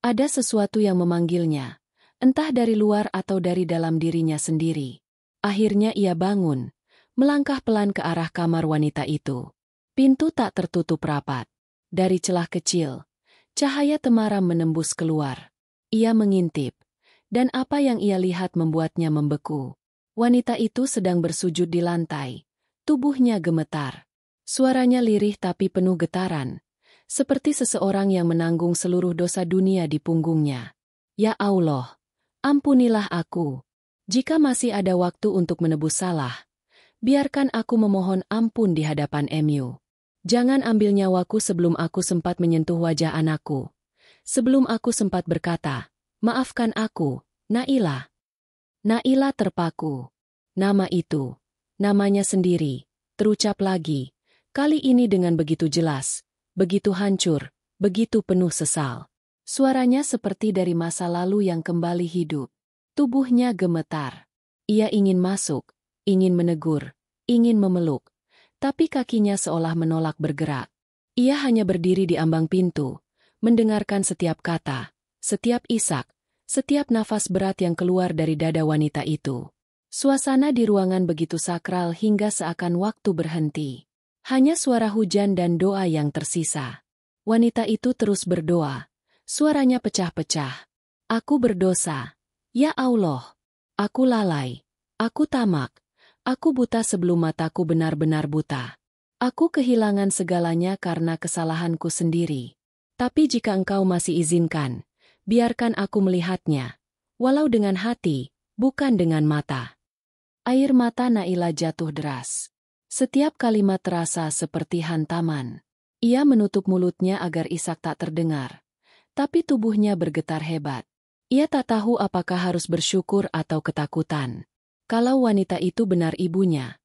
Ada sesuatu yang memanggilnya, entah dari luar atau dari dalam dirinya sendiri. Akhirnya ia bangun, melangkah pelan ke arah kamar wanita itu. Pintu tak tertutup rapat. Dari celah kecil, cahaya temaram menembus keluar. Ia mengintip, dan apa yang ia lihat membuatnya membeku. Wanita itu sedang bersujud di lantai. Tubuhnya gemetar. Suaranya lirih tapi penuh getaran, seperti seseorang yang menanggung seluruh dosa dunia di punggungnya. Ya Allah, ampunilah aku. Jika masih ada waktu untuk menebus salah, biarkan aku memohon ampun di hadapan Mu. Jangan ambil nyawaku sebelum aku sempat menyentuh wajah anakku. Sebelum aku sempat berkata, maafkan aku, Naila. Naila terpaku. Nama itu, namanya sendiri, terucap lagi, kali ini dengan begitu jelas, begitu hancur, begitu penuh sesal. Suaranya seperti dari masa lalu yang kembali hidup. Tubuhnya gemetar. Ia ingin masuk, ingin menegur, ingin memeluk. Tapi kakinya seolah menolak bergerak. Ia hanya berdiri di ambang pintu, mendengarkan setiap kata, setiap isak, setiap nafas berat yang keluar dari dada wanita itu. Suasana di ruangan begitu sakral hingga seakan waktu berhenti. Hanya suara hujan dan doa yang tersisa. Wanita itu terus berdoa. Suaranya pecah-pecah. Aku berdosa. Ya Allah. Aku lalai. Aku tamak. Aku buta sebelum mataku benar-benar buta. Aku kehilangan segalanya karena kesalahanku sendiri. Tapi jika Engkau masih izinkan, biarkan aku melihatnya. Walau dengan hati, bukan dengan mata. Air mata Naila jatuh deras. Setiap kalimat terasa seperti hantaman. Ia menutup mulutnya agar isak tak terdengar. Tapi tubuhnya bergetar hebat. Ia tak tahu apakah harus bersyukur atau ketakutan. Kalau wanita itu benar ibunya,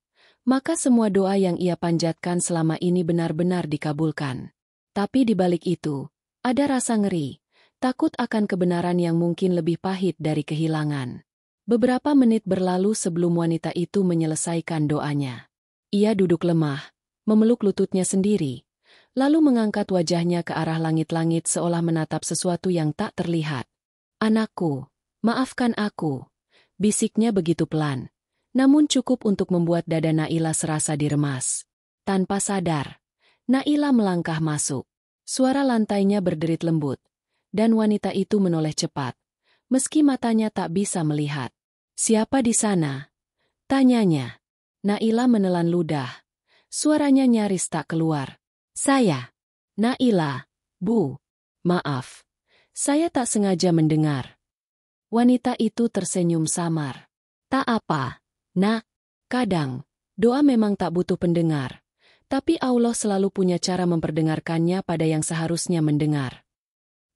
maka semua doa yang ia panjatkan selama ini benar-benar dikabulkan. Tapi di balik itu, ada rasa ngeri, takut akan kebenaran yang mungkin lebih pahit dari kehilangan. Beberapa menit berlalu sebelum wanita itu menyelesaikan doanya. Ia duduk lemah, memeluk lututnya sendiri, lalu mengangkat wajahnya ke arah langit-langit seolah menatap sesuatu yang tak terlihat. Anakku, maafkan aku, bisiknya begitu pelan, namun cukup untuk membuat dada Naila serasa diremas. Tanpa sadar, Naila melangkah masuk. Suara lantainya berderit lembut, dan wanita itu menoleh cepat, meski matanya tak bisa melihat. Siapa di sana? Tanyanya. Naila menelan ludah. Suaranya nyaris tak keluar. Saya. Naila. Bu. Maaf. Saya tak sengaja mendengar. Wanita itu tersenyum samar. Tak apa, Nak. Kadang, doa memang tak butuh pendengar. Tapi Allah selalu punya cara memperdengarkannya pada yang seharusnya mendengar.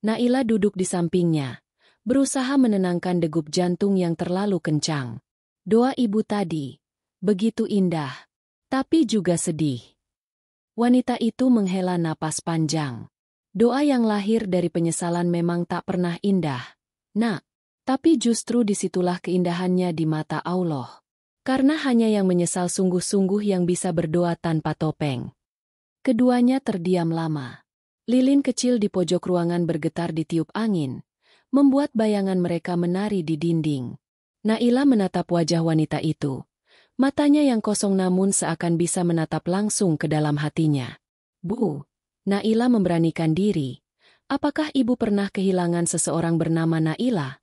Naila duduk di sampingnya, berusaha menenangkan degup jantung yang terlalu kencang. Doa ibu tadi, begitu indah, tapi juga sedih. Wanita itu menghela napas panjang. Doa yang lahir dari penyesalan memang tak pernah indah, Nak. Tapi justru disitulah keindahannya di mata Allah. Karena hanya yang menyesal sungguh-sungguh yang bisa berdoa tanpa topeng. Keduanya terdiam lama. Lilin kecil di pojok ruangan bergetar ditiup angin, membuat bayangan mereka menari di dinding. Naila menatap wajah wanita itu. Matanya yang kosong namun seakan bisa menatap langsung ke dalam hatinya. Bu, Naila memberanikan diri. Apakah ibu pernah kehilangan seseorang bernama Naila?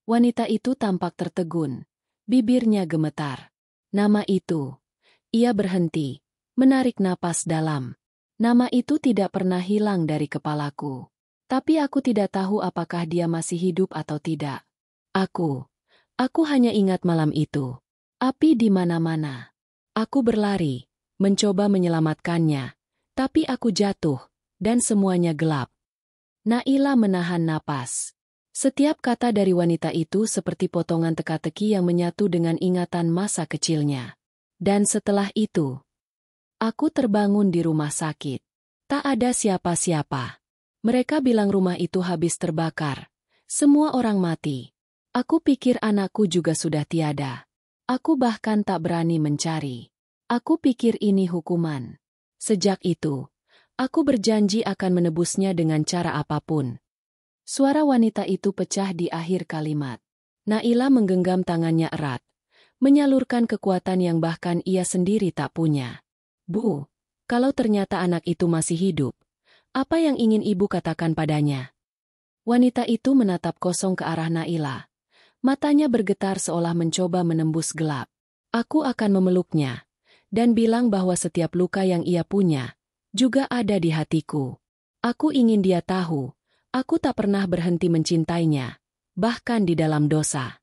Wanita itu tampak tertegun. Bibirnya gemetar. Nama itu. Ia berhenti, menarik napas dalam. Nama itu tidak pernah hilang dari kepalaku. Tapi aku tidak tahu apakah dia masih hidup atau tidak. Aku hanya ingat malam itu. Api di mana-mana. Aku berlari, mencoba menyelamatkannya. Tapi aku jatuh, dan semuanya gelap. Naila menahan napas. Setiap kata dari wanita itu seperti potongan teka-teki yang menyatu dengan ingatan masa kecilnya. Dan setelah itu, aku terbangun di rumah sakit. Tak ada siapa-siapa. Mereka bilang rumah itu habis terbakar. Semua orang mati. Aku pikir anakku juga sudah tiada. Aku bahkan tak berani mencari. Aku pikir ini hukuman. Sejak itu, aku berjanji akan menebusnya dengan cara apapun. Suara wanita itu pecah di akhir kalimat. Naila menggenggam tangannya erat, menyalurkan kekuatan yang bahkan ia sendiri tak punya. Bu, kalau ternyata anak itu masih hidup, apa yang ingin ibu katakan padanya? Wanita itu menatap kosong ke arah Naila. Matanya bergetar seolah mencoba menembus gelap. Aku akan memeluknya, dan bilang bahwa setiap luka yang ia punya, juga ada di hatiku. Aku ingin dia tahu, aku tak pernah berhenti mencintainya, bahkan di dalam dosa.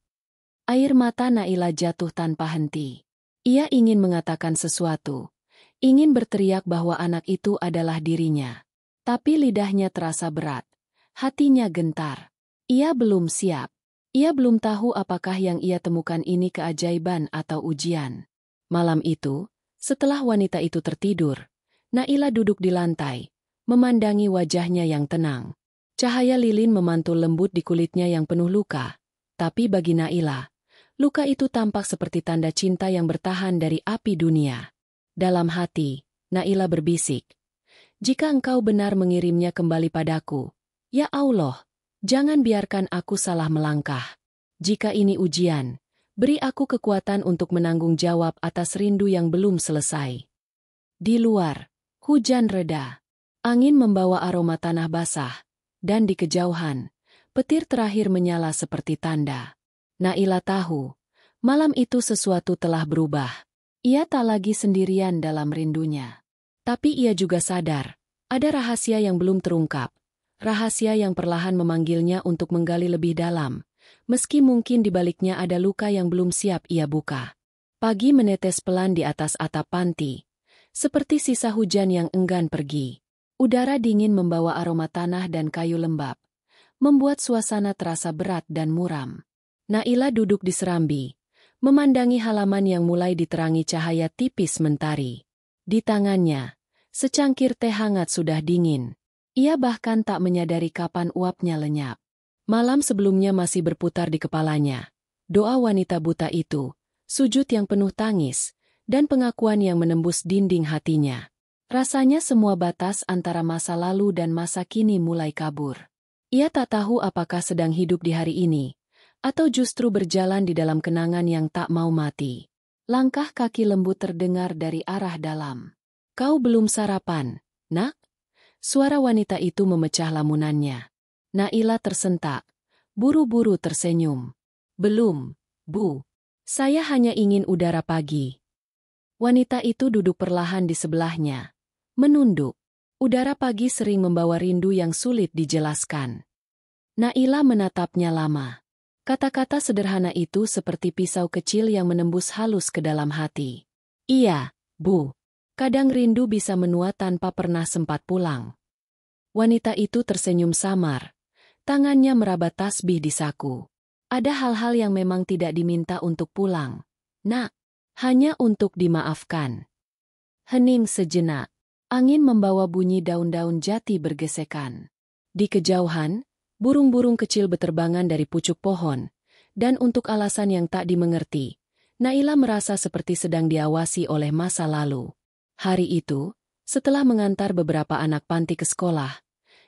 Air mata Naila jatuh tanpa henti. Ia ingin mengatakan sesuatu, ingin berteriak bahwa anak itu adalah dirinya. Tapi lidahnya terasa berat, hatinya gentar. Ia belum siap. Ia belum tahu apakah yang ia temukan ini keajaiban atau ujian. Malam itu, setelah wanita itu tertidur, Naila duduk di lantai, memandangi wajahnya yang tenang. Cahaya lilin memantul lembut di kulitnya yang penuh luka. Tapi bagi Naila, luka itu tampak seperti tanda cinta yang bertahan dari api dunia. Dalam hati, Naila berbisik, "Jika engkau benar mengirimnya kembali padaku, ya Allah, jangan biarkan aku salah melangkah. Jika ini ujian, beri aku kekuatan untuk menanggung jawab atas rindu yang belum selesai." Di luar, hujan reda. Angin membawa aroma tanah basah, dan di kejauhan, petir terakhir menyala seperti tanda. Naila tahu, malam itu sesuatu telah berubah. Ia tak lagi sendirian dalam rindunya. Tapi ia juga sadar, ada rahasia yang belum terungkap. Rahasia yang perlahan memanggilnya untuk menggali lebih dalam, meski mungkin di baliknya ada luka yang belum siap ia buka. Pagi menetes pelan di atas atap panti, seperti sisa hujan yang enggan pergi. Udara dingin membawa aroma tanah dan kayu lembab, membuat suasana terasa berat dan muram. Naila duduk di serambi, memandangi halaman yang mulai diterangi cahaya tipis mentari. Di tangannya, secangkir teh hangat sudah dingin. Ia bahkan tak menyadari kapan uapnya lenyap. Malam sebelumnya masih berputar di kepalanya. Doa wanita buta itu, sujud yang penuh tangis, dan pengakuan yang menembus dinding hatinya. Rasanya semua batas antara masa lalu dan masa kini mulai kabur. Ia tak tahu apakah sedang hidup di hari ini, atau justru berjalan di dalam kenangan yang tak mau mati. Langkah kaki lembut terdengar dari arah dalam. "Kau belum sarapan, nak?" Suara wanita itu memecah lamunannya. Naila tersentak, buru-buru tersenyum. "Belum, Bu. Saya hanya ingin udara pagi." Wanita itu duduk perlahan di sebelahnya, menunduk. Udara pagi sering membawa rindu yang sulit dijelaskan. Naila menatapnya lama. Kata-kata sederhana itu seperti pisau kecil yang menembus halus ke dalam hati. "Iya, Bu. Kadang rindu bisa menua tanpa pernah sempat pulang." Wanita itu tersenyum samar. Tangannya meraba tasbih di saku. "Ada hal-hal yang memang tidak diminta untuk pulang, Nak. Hanya untuk dimaafkan." Hening sejenak. Angin membawa bunyi daun-daun jati bergesekan. Di kejauhan, burung-burung kecil beterbangan dari pucuk pohon, dan untuk alasan yang tak dimengerti, Naila merasa seperti sedang diawasi oleh masa lalu. Hari itu, setelah mengantar beberapa anak panti ke sekolah,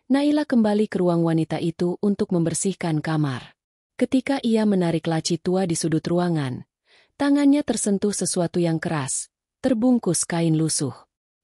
Naila kembali ke ruang wanita itu untuk membersihkan kamar. Ketika ia menarik laci tua di sudut ruangan, tangannya tersentuh sesuatu yang keras, terbungkus kain lusuh.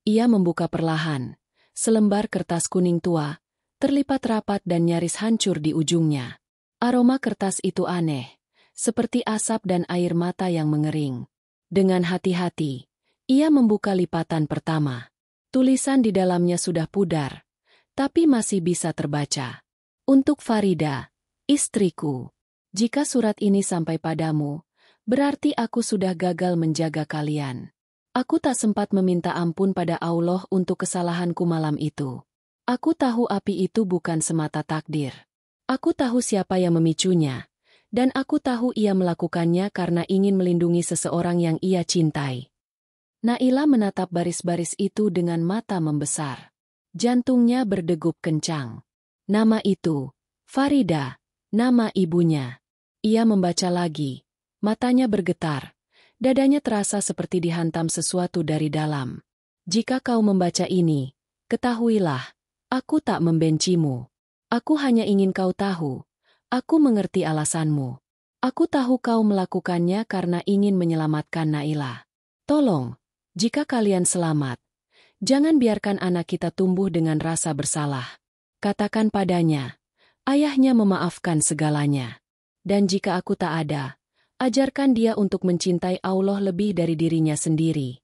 Ia membuka perlahan, selembar kertas kuning tua, terlipat rapat dan nyaris hancur di ujungnya. Aroma kertas itu aneh, seperti asap dan air mata yang mengering. Dengan hati-hati, ia membuka lipatan pertama. Tulisan di dalamnya sudah pudar, tapi masih bisa terbaca. "Untuk Farida, istriku. Jika surat ini sampai padamu, berarti aku sudah gagal menjaga kalian. Aku tak sempat meminta ampun pada Allah untuk kesalahanku malam itu. Aku tahu api itu bukan semata takdir. Aku tahu siapa yang memicunya, dan aku tahu ia melakukannya karena ingin melindungi seseorang yang ia cintai." Naila menatap baris-baris itu dengan mata membesar. Jantungnya berdegup kencang. Nama itu, Farida, nama ibunya. Ia membaca lagi, matanya bergetar. Dadanya terasa seperti dihantam sesuatu dari dalam. "Jika kau membaca ini, ketahuilah, aku tak membencimu. Aku hanya ingin kau tahu, aku mengerti alasanmu. Aku tahu kau melakukannya karena ingin menyelamatkan Naila. Tolong, jika kalian selamat, jangan biarkan anak kita tumbuh dengan rasa bersalah. Katakan padanya, ayahnya memaafkan segalanya. Dan jika aku tak ada, ajarkan dia untuk mencintai Allah lebih dari dirinya sendiri."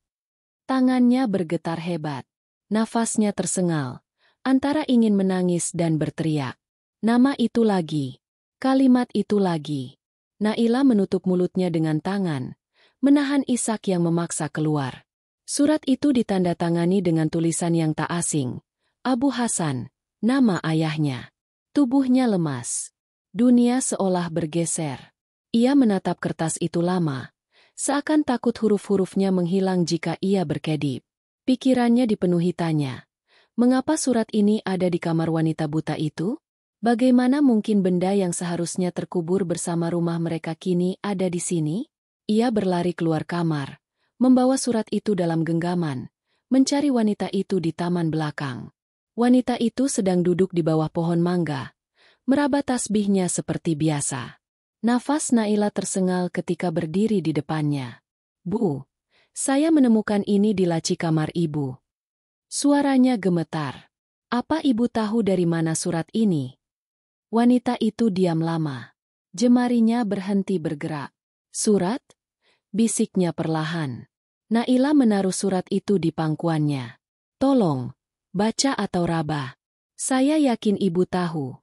Tangannya bergetar hebat. Nafasnya tersengal, antara ingin menangis dan berteriak. Nama itu lagi. Kalimat itu lagi. Naila menutup mulutnya dengan tangan, menahan isak yang memaksa keluar. Surat itu ditandatangani dengan tulisan yang tak asing. Abu Hasan, nama ayahnya. Tubuhnya lemas. Dunia seolah bergeser. Ia menatap kertas itu lama, seakan takut huruf-hurufnya menghilang jika ia berkedip. Pikirannya dipenuhi tanya, mengapa surat ini ada di kamar wanita buta itu? Bagaimana mungkin benda yang seharusnya terkubur bersama rumah mereka kini ada di sini? Ia berlari keluar kamar, membawa surat itu dalam genggaman, mencari wanita itu di taman belakang. Wanita itu sedang duduk di bawah pohon mangga, meraba tasbihnya seperti biasa. Nafas Naila tersengal ketika berdiri di depannya. "Bu, saya menemukan ini di laci kamar ibu." Suaranya gemetar. "Apa ibu tahu dari mana surat ini?" Wanita itu diam lama. Jemarinya berhenti bergerak. "Surat?" bisiknya perlahan. Naila menaruh surat itu di pangkuannya. "Tolong, baca atau raba. Saya yakin ibu tahu."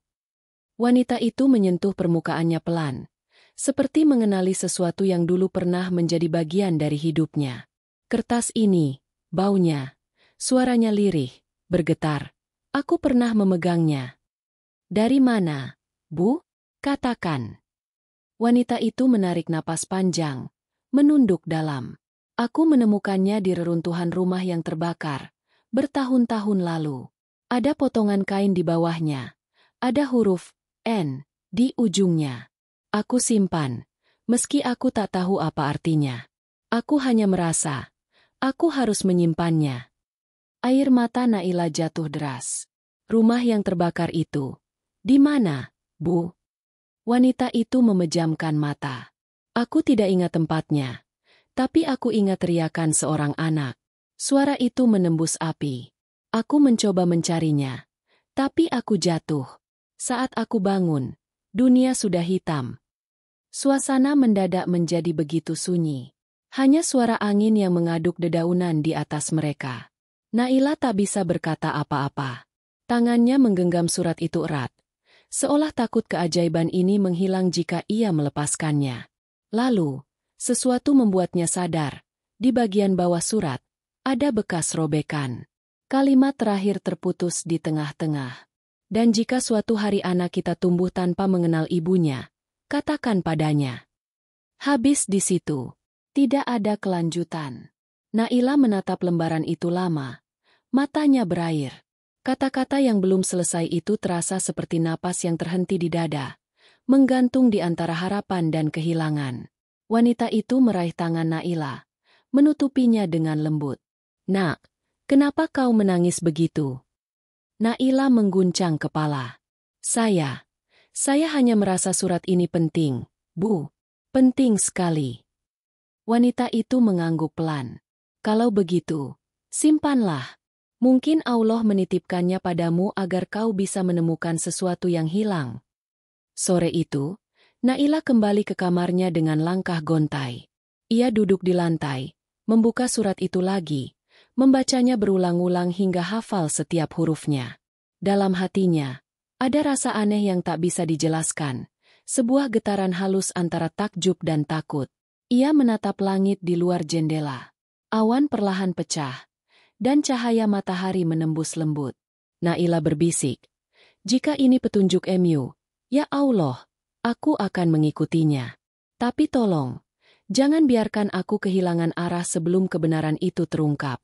Wanita itu menyentuh permukaannya pelan, seperti mengenali sesuatu yang dulu pernah menjadi bagian dari hidupnya. "Kertas ini, baunya." Suaranya lirih, bergetar. "Aku pernah memegangnya." "Dari mana, Bu? Katakan." Wanita itu menarik napas panjang, menunduk dalam. "Aku menemukannya di reruntuhan rumah yang terbakar, bertahun-tahun lalu. Ada potongan kain di bawahnya. Ada huruf N di ujungnya. Aku simpan, meski aku tak tahu apa artinya. Aku hanya merasa, aku harus menyimpannya." Air mata Naila jatuh deras. "Rumah yang terbakar itu, di mana, Bu?" Wanita itu memejamkan mata. "Aku tidak ingat tempatnya, tapi aku ingat teriakan seorang anak. Suara itu menembus api. Aku mencoba mencarinya, tapi aku jatuh. Saat aku bangun, dunia sudah hitam." Suasana mendadak menjadi begitu sunyi. Hanya suara angin yang mengaduk dedaunan di atas mereka. Naila tak bisa berkata apa-apa. Tangannya menggenggam surat itu erat, seolah takut keajaiban ini menghilang jika ia melepaskannya. Lalu, sesuatu membuatnya sadar. Di bagian bawah surat, ada bekas robekan. Kalimat terakhir terputus di tengah-tengah. "Dan jika suatu hari anak kita tumbuh tanpa mengenal ibunya, katakan padanya." Habis di situ. Tidak ada kelanjutan. Naila menatap lembaran itu lama. Matanya berair. Kata-kata yang belum selesai itu terasa seperti napas yang terhenti di dada, menggantung di antara harapan dan kehilangan. Wanita itu meraih tangan Naila, menutupinya dengan lembut. "Nak, kenapa kau menangis begitu?" Naila mengguncang kepala. Saya hanya merasa surat ini penting, Bu. Penting sekali." Wanita itu mengangguk pelan. "Kalau begitu, simpanlah. Mungkin Allah menitipkannya padamu agar kau bisa menemukan sesuatu yang hilang." Sore itu, Naila kembali ke kamarnya dengan langkah gontai. Ia duduk di lantai, membuka surat itu lagi, membacanya berulang-ulang hingga hafal setiap hurufnya. Dalam hatinya, ada rasa aneh yang tak bisa dijelaskan, sebuah getaran halus antara takjub dan takut. Ia menatap langit di luar jendela. Awan perlahan pecah, dan cahaya matahari menembus lembut. Naila berbisik, "Jika ini petunjuk MU, ya Allah, aku akan mengikutinya. Tapi tolong, jangan biarkan aku kehilangan arah sebelum kebenaran itu terungkap."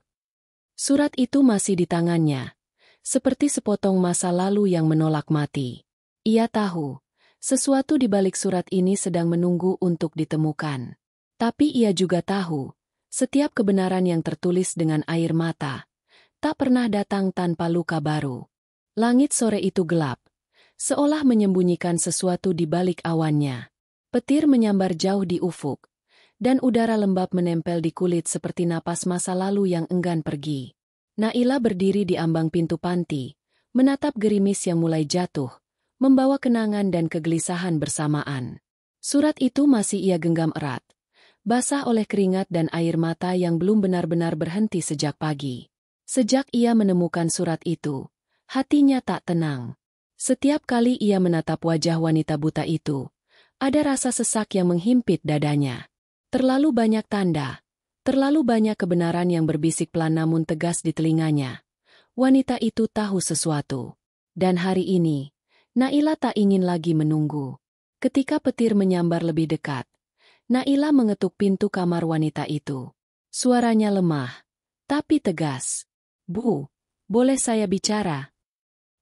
Surat itu masih di tangannya, seperti sepotong masa lalu yang menolak mati. Ia tahu, sesuatu di balik surat ini sedang menunggu untuk ditemukan. Tapi ia juga tahu, setiap kebenaran yang tertulis dengan air mata tak pernah datang tanpa luka baru. Langit sore itu gelap, seolah menyembunyikan sesuatu di balik awannya. Petir menyambar jauh di ufuk, dan udara lembab menempel di kulit seperti napas masa lalu yang enggan pergi. Naila berdiri di ambang pintu panti, menatap gerimis yang mulai jatuh, membawa kenangan dan kegelisahan bersamaan. Surat itu masih ia genggam erat, basah oleh keringat dan air mata yang belum benar-benar berhenti sejak pagi. Sejak ia menemukan surat itu, hatinya tak tenang. Setiap kali ia menatap wajah wanita buta itu, ada rasa sesak yang menghimpit dadanya. Terlalu banyak tanda, terlalu banyak kebenaran yang berbisik pelan namun tegas di telinganya. Wanita itu tahu sesuatu. Dan hari ini, Naila tak ingin lagi menunggu. Ketika petir menyambar lebih dekat, Naila mengetuk pintu kamar wanita itu. Suaranya lemah, tapi tegas. "Bu, boleh saya bicara?"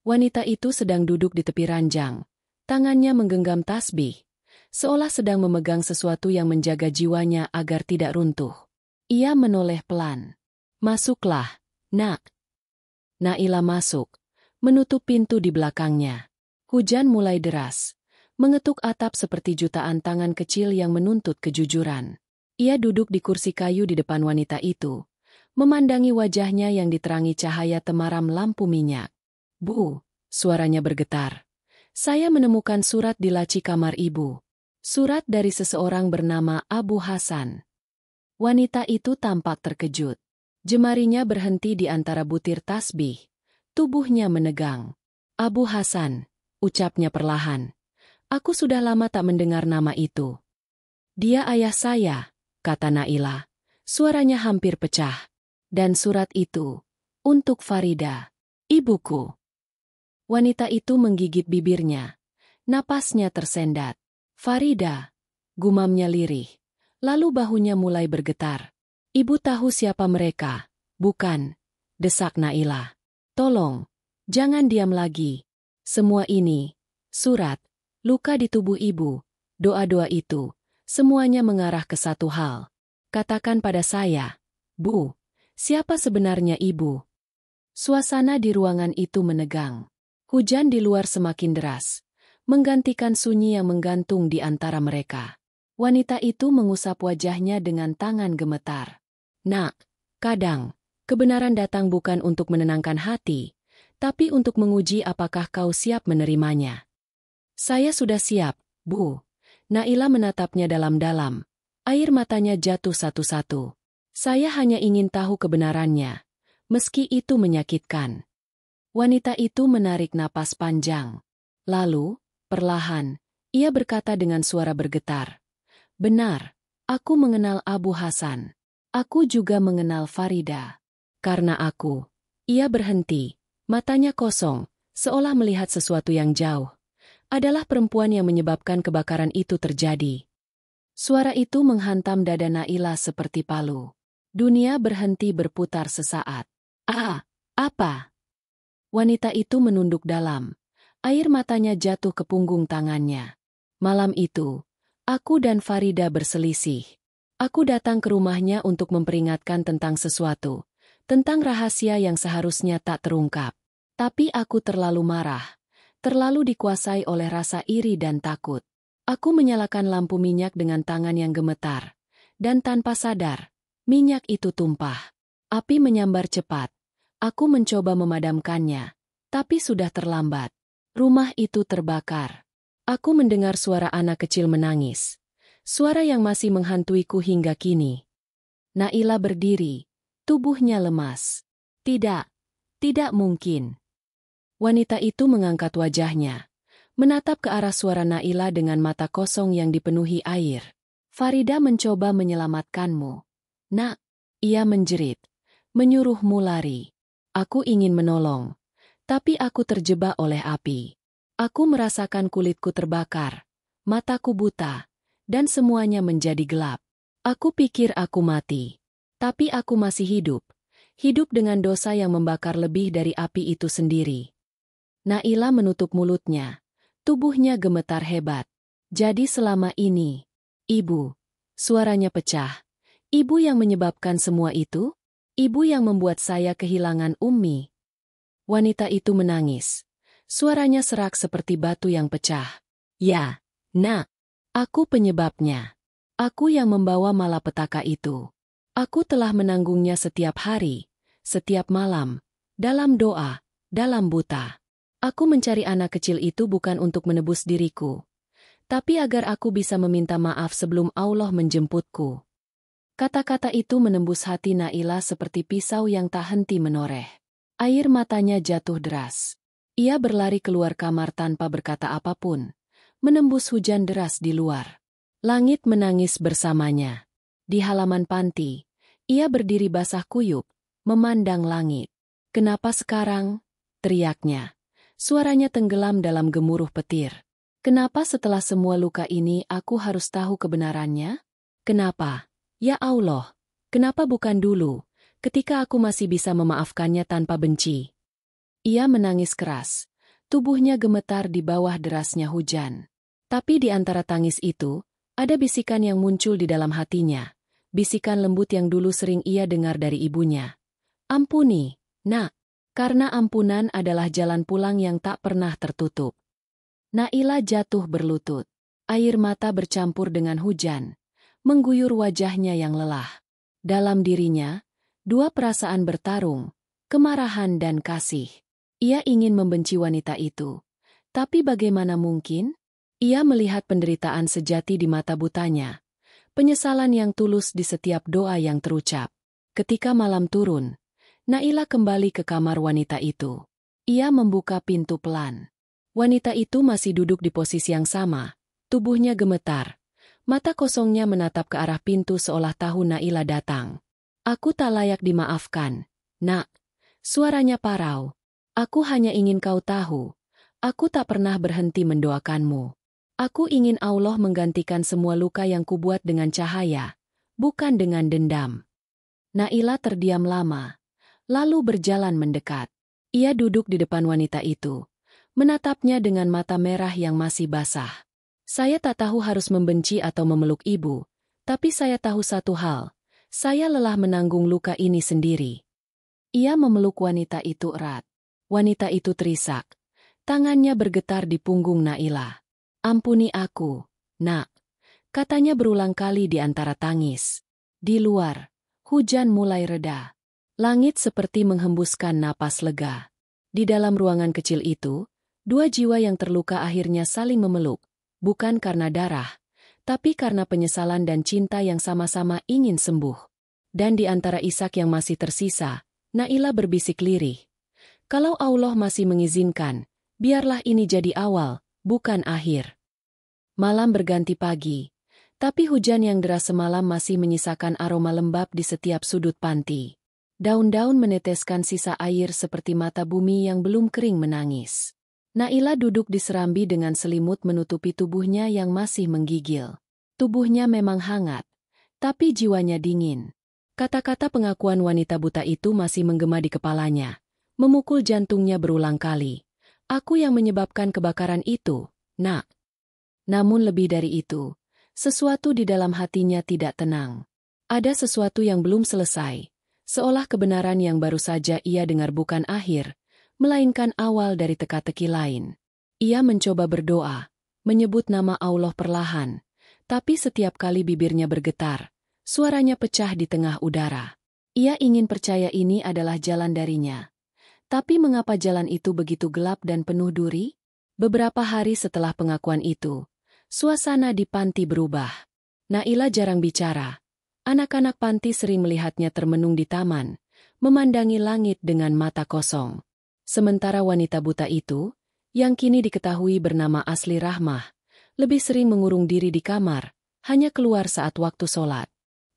Wanita itu sedang duduk di tepi ranjang. Tangannya menggenggam tasbih, seolah sedang memegang sesuatu yang menjaga jiwanya agar tidak runtuh. Ia menoleh pelan. "Masuklah, nak." Naila masuk, menutup pintu di belakangnya. Hujan mulai deras, mengetuk atap seperti jutaan tangan kecil yang menuntut kejujuran. Ia duduk di kursi kayu di depan wanita itu, memandangi wajahnya yang diterangi cahaya temaram lampu minyak. "Bu," suaranya bergetar. "Saya menemukan surat di laci kamar ibu. Surat dari seseorang bernama Abu Hasan." Wanita itu tampak terkejut. Jemarinya berhenti di antara butir tasbih. Tubuhnya menegang. "Abu Hasan," ucapnya perlahan. "Aku sudah lama tak mendengar nama itu." "Dia ayah saya," kata Naila. Suaranya hampir pecah. "Dan surat itu untuk Farida, ibuku." Wanita itu menggigit bibirnya. Napasnya tersendat. "Farida," gumamnya lirih. Lalu bahunya mulai bergetar. "Ibu tahu siapa mereka, bukan?" desak Naila. "Tolong, jangan diam lagi. Semua ini, surat, luka di tubuh ibu, doa-doa itu, semuanya mengarah ke satu hal. Katakan pada saya, Bu, siapa sebenarnya ibu?" Suasana di ruangan itu menegang. Hujan di luar semakin deras, menggantikan sunyi yang menggantung di antara mereka. Wanita itu mengusap wajahnya dengan tangan gemetar. "Nak, kadang, kebenaran datang bukan untuk menenangkan hati, tapi untuk menguji apakah kau siap menerimanya." "Saya sudah siap, Bu." Naila menatapnya dalam-dalam. Air matanya jatuh satu-satu. "Saya hanya ingin tahu kebenarannya, meski itu menyakitkan." Wanita itu menarik napas panjang. Lalu, perlahan, ia berkata dengan suara bergetar. "Benar, aku mengenal Abu Hasan. Aku juga mengenal Farida. Karena aku..." Ia berhenti, matanya kosong, seolah melihat sesuatu yang jauh. "Adalah perempuan yang menyebabkan kebakaran itu terjadi." Suara itu menghantam dada Naila seperti palu. Dunia berhenti berputar sesaat. "Ah, apa?" Wanita itu menunduk dalam. Air matanya jatuh ke punggung tangannya. "Malam itu, aku dan Farida berselisih. Aku datang ke rumahnya untuk memperingatkan tentang sesuatu, tentang rahasia yang seharusnya tak terungkap. Tapi aku terlalu marah, terlalu dikuasai oleh rasa iri dan takut. Aku menyalakan lampu minyak dengan tangan yang gemetar, dan tanpa sadar, minyak itu tumpah. Api menyambar cepat. Aku mencoba memadamkannya, tapi sudah terlambat. Rumah itu terbakar. Aku mendengar suara anak kecil menangis. Suara yang masih menghantuiku hingga kini." Naila berdiri, tubuhnya lemas. "Tidak, tidak mungkin." Wanita itu mengangkat wajahnya, menatap ke arah suara Naila dengan mata kosong yang dipenuhi air. "Farida mencoba menyelamatkanmu, nak." Ia menjerit, "Menyuruhmu lari. Aku ingin menolong, tapi aku terjebak oleh api. Aku merasakan kulitku terbakar, mataku buta, dan semuanya menjadi gelap. Aku pikir aku mati, tapi aku masih hidup. Hidup dengan dosa yang membakar lebih dari api itu sendiri." Naila menutup mulutnya, tubuhnya gemetar hebat. "Jadi selama ini, ibu..." Suaranya pecah. "Ibu yang menyebabkan semua itu? Ibu yang membuat saya kehilangan Ummi." Wanita itu menangis. Suaranya serak seperti batu yang pecah. "Ya, nak. Aku penyebabnya. Aku yang membawa malapetaka itu. Aku telah menanggungnya setiap hari, setiap malam, dalam doa, dalam buta. Aku mencari anak kecil itu bukan untuk menebus diriku, tapi agar aku bisa meminta maaf sebelum Allah menjemputku." Kata-kata itu menembus hati Naila seperti pisau yang tak henti menoreh. Air matanya jatuh deras. Ia berlari keluar kamar tanpa berkata apapun, menembus hujan deras di luar. Langit menangis bersamanya. Di halaman panti, ia berdiri basah kuyup, memandang langit. "Kenapa sekarang?" teriaknya. Suaranya tenggelam dalam gemuruh petir. "Kenapa setelah semua luka ini aku harus tahu kebenarannya? Kenapa? Ya Allah, kenapa bukan dulu, ketika aku masih bisa memaafkannya tanpa benci?" Ia menangis keras, Tubuhnya gemetar di bawah derasnya hujan. Tapi di antara tangis itu, ada bisikan yang muncul di dalam hatinya. Bisikan lembut yang dulu sering ia dengar dari ibunya. Ampuni, Nak. Karena ampunan adalah jalan pulang yang tak pernah tertutup. Naila jatuh berlutut. Air mata bercampur dengan hujan, mengguyur wajahnya yang lelah. Dalam dirinya, dua perasaan bertarung, kemarahan dan kasih. Ia ingin membenci wanita itu. Tapi bagaimana mungkin? Ia melihat penderitaan sejati di mata butanya. Penyesalan yang tulus di setiap doa yang terucap. Ketika malam turun, Naila kembali ke kamar wanita itu. Ia membuka pintu pelan. Wanita itu masih duduk di posisi yang sama. Tubuhnya gemetar. Mata kosongnya menatap ke arah pintu seolah tahu Naila datang. Aku tak layak dimaafkan, Nak. Suaranya parau. Aku hanya ingin kau tahu. Aku tak pernah berhenti mendoakanmu. Aku ingin Allah menggantikan semua luka yang kubuat dengan cahaya, bukan dengan dendam. Naila terdiam lama. Lalu berjalan mendekat. Ia duduk di depan wanita itu, menatapnya dengan mata merah yang masih basah. Saya tak tahu harus membenci atau memeluk ibu, tapi saya tahu satu hal, saya lelah menanggung luka ini sendiri. Ia memeluk wanita itu erat. Wanita itu terisak. Tangannya bergetar di punggung Naila. Ampuni aku, Nak. Katanya berulang kali di antara tangis. Di luar, hujan mulai reda. Langit seperti menghembuskan napas lega. Di dalam ruangan kecil itu, dua jiwa yang terluka akhirnya saling memeluk, bukan karena darah, tapi karena penyesalan dan cinta yang sama-sama ingin sembuh. Dan di antara isak yang masih tersisa, Naila berbisik lirih. Kalau Allah masih mengizinkan, biarlah ini jadi awal, bukan akhir. Malam berganti pagi, tapi hujan yang deras semalam masih menyisakan aroma lembab di setiap sudut panti. Daun-daun meneteskan sisa air seperti mata bumi yang belum kering menangis. Naila duduk di serambi dengan selimut menutupi tubuhnya yang masih menggigil. Tubuhnya memang hangat, tapi jiwanya dingin. Kata-kata pengakuan wanita buta itu masih menggema di kepalanya, memukul jantungnya berulang kali. Aku yang menyebabkan kebakaran itu, Nak. Namun lebih dari itu, sesuatu di dalam hatinya tidak tenang. Ada sesuatu yang belum selesai. Seolah kebenaran yang baru saja ia dengar bukan akhir, melainkan awal dari teka-teki lain. Ia mencoba berdoa, menyebut nama Allah perlahan, tapi setiap kali bibirnya bergetar, suaranya pecah di tengah udara. Ia ingin percaya ini adalah jalan darinya. Tapi mengapa jalan itu begitu gelap dan penuh duri? Beberapa hari setelah pengakuan itu, suasana di panti berubah. Naila jarang bicara. Anak-anak panti sering melihatnya termenung di taman, memandangi langit dengan mata kosong. Sementara wanita buta itu, yang kini diketahui bernama asli Rahmah, lebih sering mengurung diri di kamar, hanya keluar saat waktu sholat.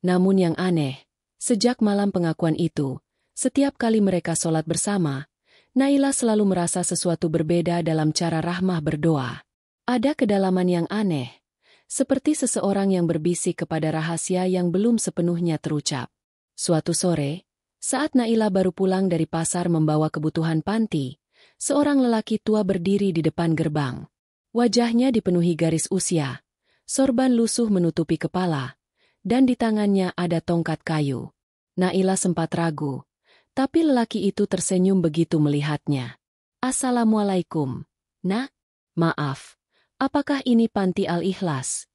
Namun yang aneh, sejak malam pengakuan itu, setiap kali mereka sholat bersama, Naila selalu merasa sesuatu berbeda dalam cara Rahmah berdoa. Ada kedalaman yang aneh. Seperti seseorang yang berbisik kepada rahasia yang belum sepenuhnya terucap. Suatu sore, saat Naila baru pulang dari pasar membawa kebutuhan panti, seorang lelaki tua berdiri di depan gerbang. Wajahnya dipenuhi garis usia, sorban lusuh menutupi kepala, dan di tangannya ada tongkat kayu. Naila sempat ragu, tapi lelaki itu tersenyum begitu melihatnya. Assalamualaikum, Nak. Maaf. Apakah ini panti Al-Ikhlas?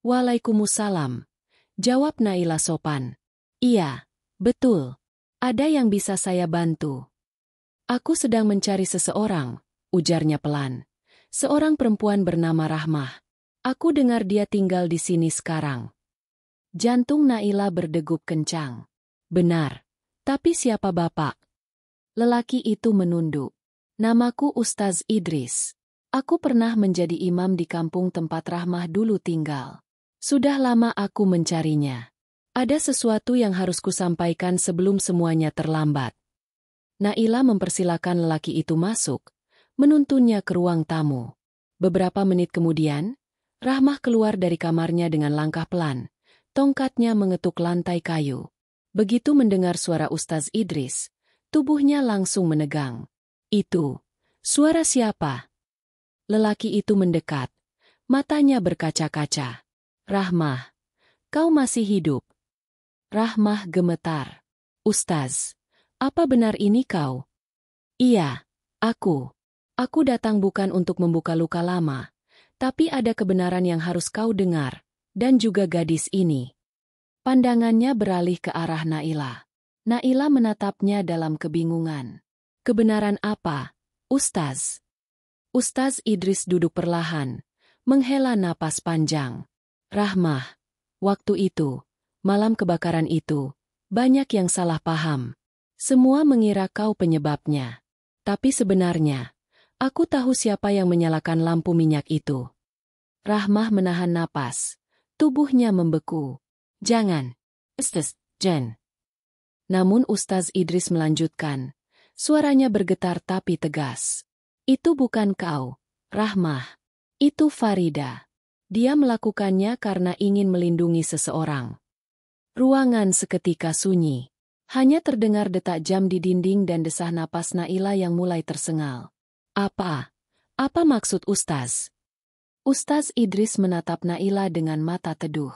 Waalaikumsalam. Jawab Naila sopan. Iya, betul. Ada yang bisa saya bantu? Aku sedang mencari seseorang, ujarnya pelan. Seorang perempuan bernama Rahmah. Aku dengar dia tinggal di sini sekarang. Jantung Naila berdegup kencang. Benar. Tapi siapa bapak? Lelaki itu menunduk. Namaku Ustaz Idris. Aku pernah menjadi imam di kampung tempat Rahmah dulu tinggal. Sudah lama aku mencarinya. Ada sesuatu yang harus kusampaikan sebelum semuanya terlambat. Naila mempersilakan lelaki itu masuk, menuntunnya ke ruang tamu. Beberapa menit kemudian, Rahmah keluar dari kamarnya dengan langkah pelan. Tongkatnya mengetuk lantai kayu. Begitu mendengar suara Ustaz Idris, tubuhnya langsung menegang. Itu Suara siapa? Lelaki itu mendekat. Matanya berkaca-kaca. Rahmah, kau masih hidup? Rahmah gemetar. Ustaz, apa benar ini kau? Iya, aku. Aku datang bukan untuk membuka luka lama, tapi ada kebenaran yang harus kau dengar, dan juga gadis ini. Pandangannya beralih ke arah Naila. Naila menatapnya dalam kebingungan. Kebenaran apa, Ustaz? Ustaz Idris duduk perlahan, menghela napas panjang. Rahmah, waktu itu, malam kebakaran itu, banyak yang salah paham. Semua mengira kau penyebabnya. Tapi sebenarnya, aku tahu siapa yang menyalakan lampu minyak itu. Rahmah menahan napas. Tubuhnya membeku. Jangan. Ustaz, Jen. Namun Ustaz Idris melanjutkan. Suaranya bergetar tapi tegas. Itu bukan kau, Rahmah. Itu Farida. Dia melakukannya karena ingin melindungi seseorang. Ruangan seketika sunyi. Hanya terdengar detak jam di dinding dan desah napas Naila yang mulai tersengal. Apa? Apa maksud Ustaz? Ustaz Idris menatap Naila dengan mata teduh.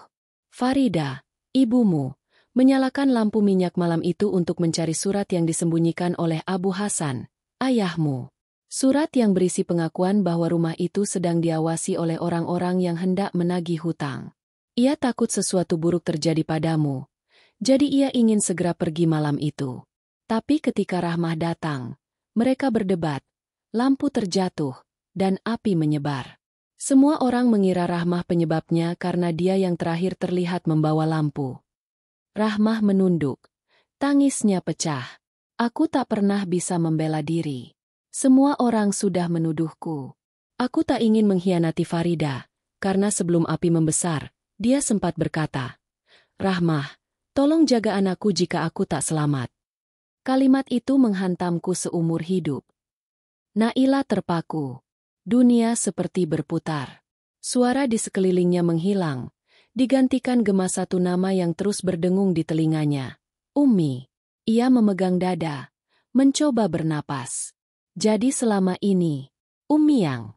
Farida, ibumu, menyalakan lampu minyak malam itu untuk mencari surat yang disembunyikan oleh Abu Hasan, ayahmu. Surat yang berisi pengakuan bahwa rumah itu sedang diawasi oleh orang-orang yang hendak menagih hutang. Ia takut sesuatu buruk terjadi padamu. Jadi ia ingin segera pergi malam itu. Tapi ketika Rahmah datang, mereka berdebat, lampu terjatuh, dan api menyebar. Semua orang mengira Rahmah penyebabnya karena dia yang terakhir terlihat membawa lampu. Rahmah menunduk. Tangisnya pecah. Aku tak pernah bisa membela diri. Semua orang sudah menuduhku. Aku tak ingin mengkhianati Farida, karena sebelum api membesar, dia sempat berkata, Rahmah, tolong jaga anakku jika aku tak selamat. Kalimat itu menghantamku seumur hidup. Naila terpaku. Dunia seperti berputar. Suara di sekelilingnya menghilang, digantikan gema satu nama yang terus berdengung di telinganya. Ummi. Ia memegang dada, mencoba bernapas. Jadi selama ini, Ummi yang...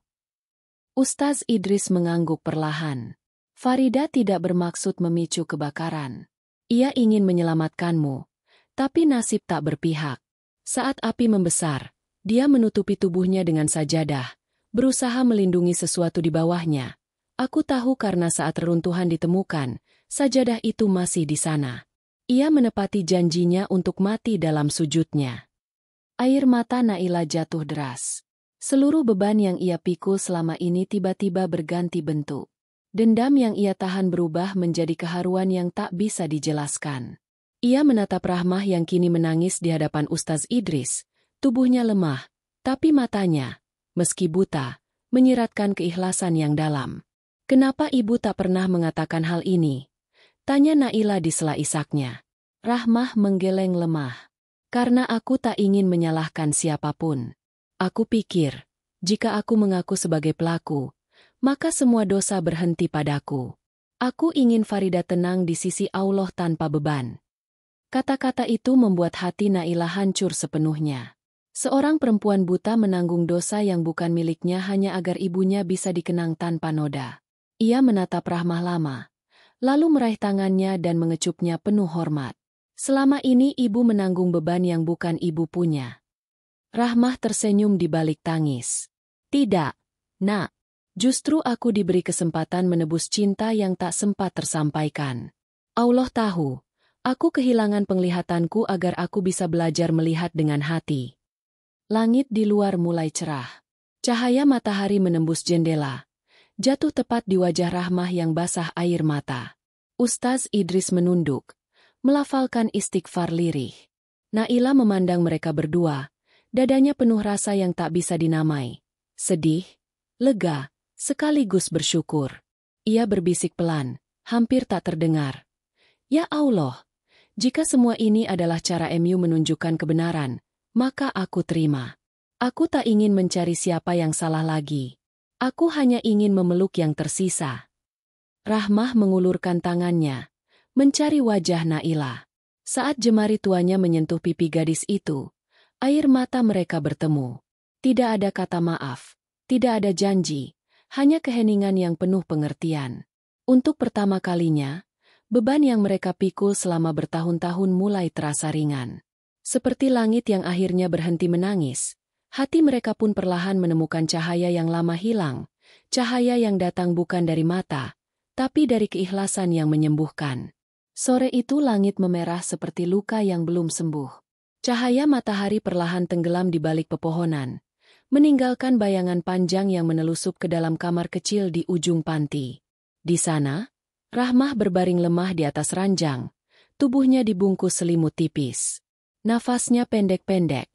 Ustaz Idris mengangguk perlahan. Farida tidak bermaksud memicu kebakaran. Ia ingin menyelamatkanmu, tapi nasib tak berpihak. Saat api membesar, dia menutupi tubuhnya dengan sajadah, berusaha melindungi sesuatu di bawahnya. Aku tahu karena saat reruntuhan ditemukan, sajadah itu masih di sana. Ia menepati janjinya untuk mati dalam sujudnya. Air mata Naila jatuh deras. Seluruh beban yang ia pikul selama ini tiba-tiba berganti bentuk. Dendam yang ia tahan berubah menjadi keharuan yang tak bisa dijelaskan. Ia menatap Rahmah yang kini menangis di hadapan Ustaz Idris. Tubuhnya lemah, tapi matanya, meski buta, menyiratkan keikhlasan yang dalam. Kenapa ibu tak pernah mengatakan hal ini? Tanya Naila di sela isaknya. Rahmah menggeleng lemah. Karena aku tak ingin menyalahkan siapapun. Aku pikir, jika aku mengaku sebagai pelaku, maka semua dosa berhenti padaku. Aku ingin Farida tenang di sisi Allah tanpa beban. Kata-kata itu membuat hati Naila hancur sepenuhnya. Seorang perempuan buta menanggung dosa yang bukan miliknya hanya agar ibunya bisa dikenang tanpa noda. Ia menatap Rahmah lama, lalu meraih tangannya dan mengecupnya penuh hormat. Selama ini ibu menanggung beban yang bukan ibu punya. Rahmah tersenyum di balik tangis. Tidak, nak. Justru aku diberi kesempatan menebus cinta yang tak sempat tersampaikan. Allah tahu, aku kehilangan penglihatanku agar aku bisa belajar melihat dengan hati. Langit di luar mulai cerah. Cahaya matahari menembus jendela. Jatuh tepat di wajah Rahmah yang basah air mata. Ustaz Idris menunduk, melafalkan istighfar lirih. Naila memandang mereka berdua, dadanya penuh rasa yang tak bisa dinamai. Sedih, lega, sekaligus bersyukur. Ia berbisik pelan, hampir tak terdengar. Ya Allah, jika semua ini adalah cara MU menunjukkan kebenaran, maka aku terima. Aku tak ingin mencari siapa yang salah lagi. Aku hanya ingin memeluk yang tersisa. Rahmah mengulurkan tangannya, mencari wajah Naila. Saat jemari tuanya menyentuh pipi gadis itu, air mata mereka bertemu. Tidak ada kata maaf, tidak ada janji, hanya keheningan yang penuh pengertian. Untuk pertama kalinya, beban yang mereka pikul selama bertahun-tahun mulai terasa ringan. Seperti langit yang akhirnya berhenti menangis, hati mereka pun perlahan menemukan cahaya yang lama hilang, cahaya yang datang bukan dari mata, tapi dari keikhlasan yang menyembuhkan. Sore itu langit memerah seperti luka yang belum sembuh. Cahaya matahari perlahan tenggelam di balik pepohonan, meninggalkan bayangan panjang yang menelusup ke dalam kamar kecil di ujung panti. Di sana, Rahmah berbaring lemah di atas ranjang, tubuhnya dibungkus selimut tipis. Nafasnya pendek-pendek,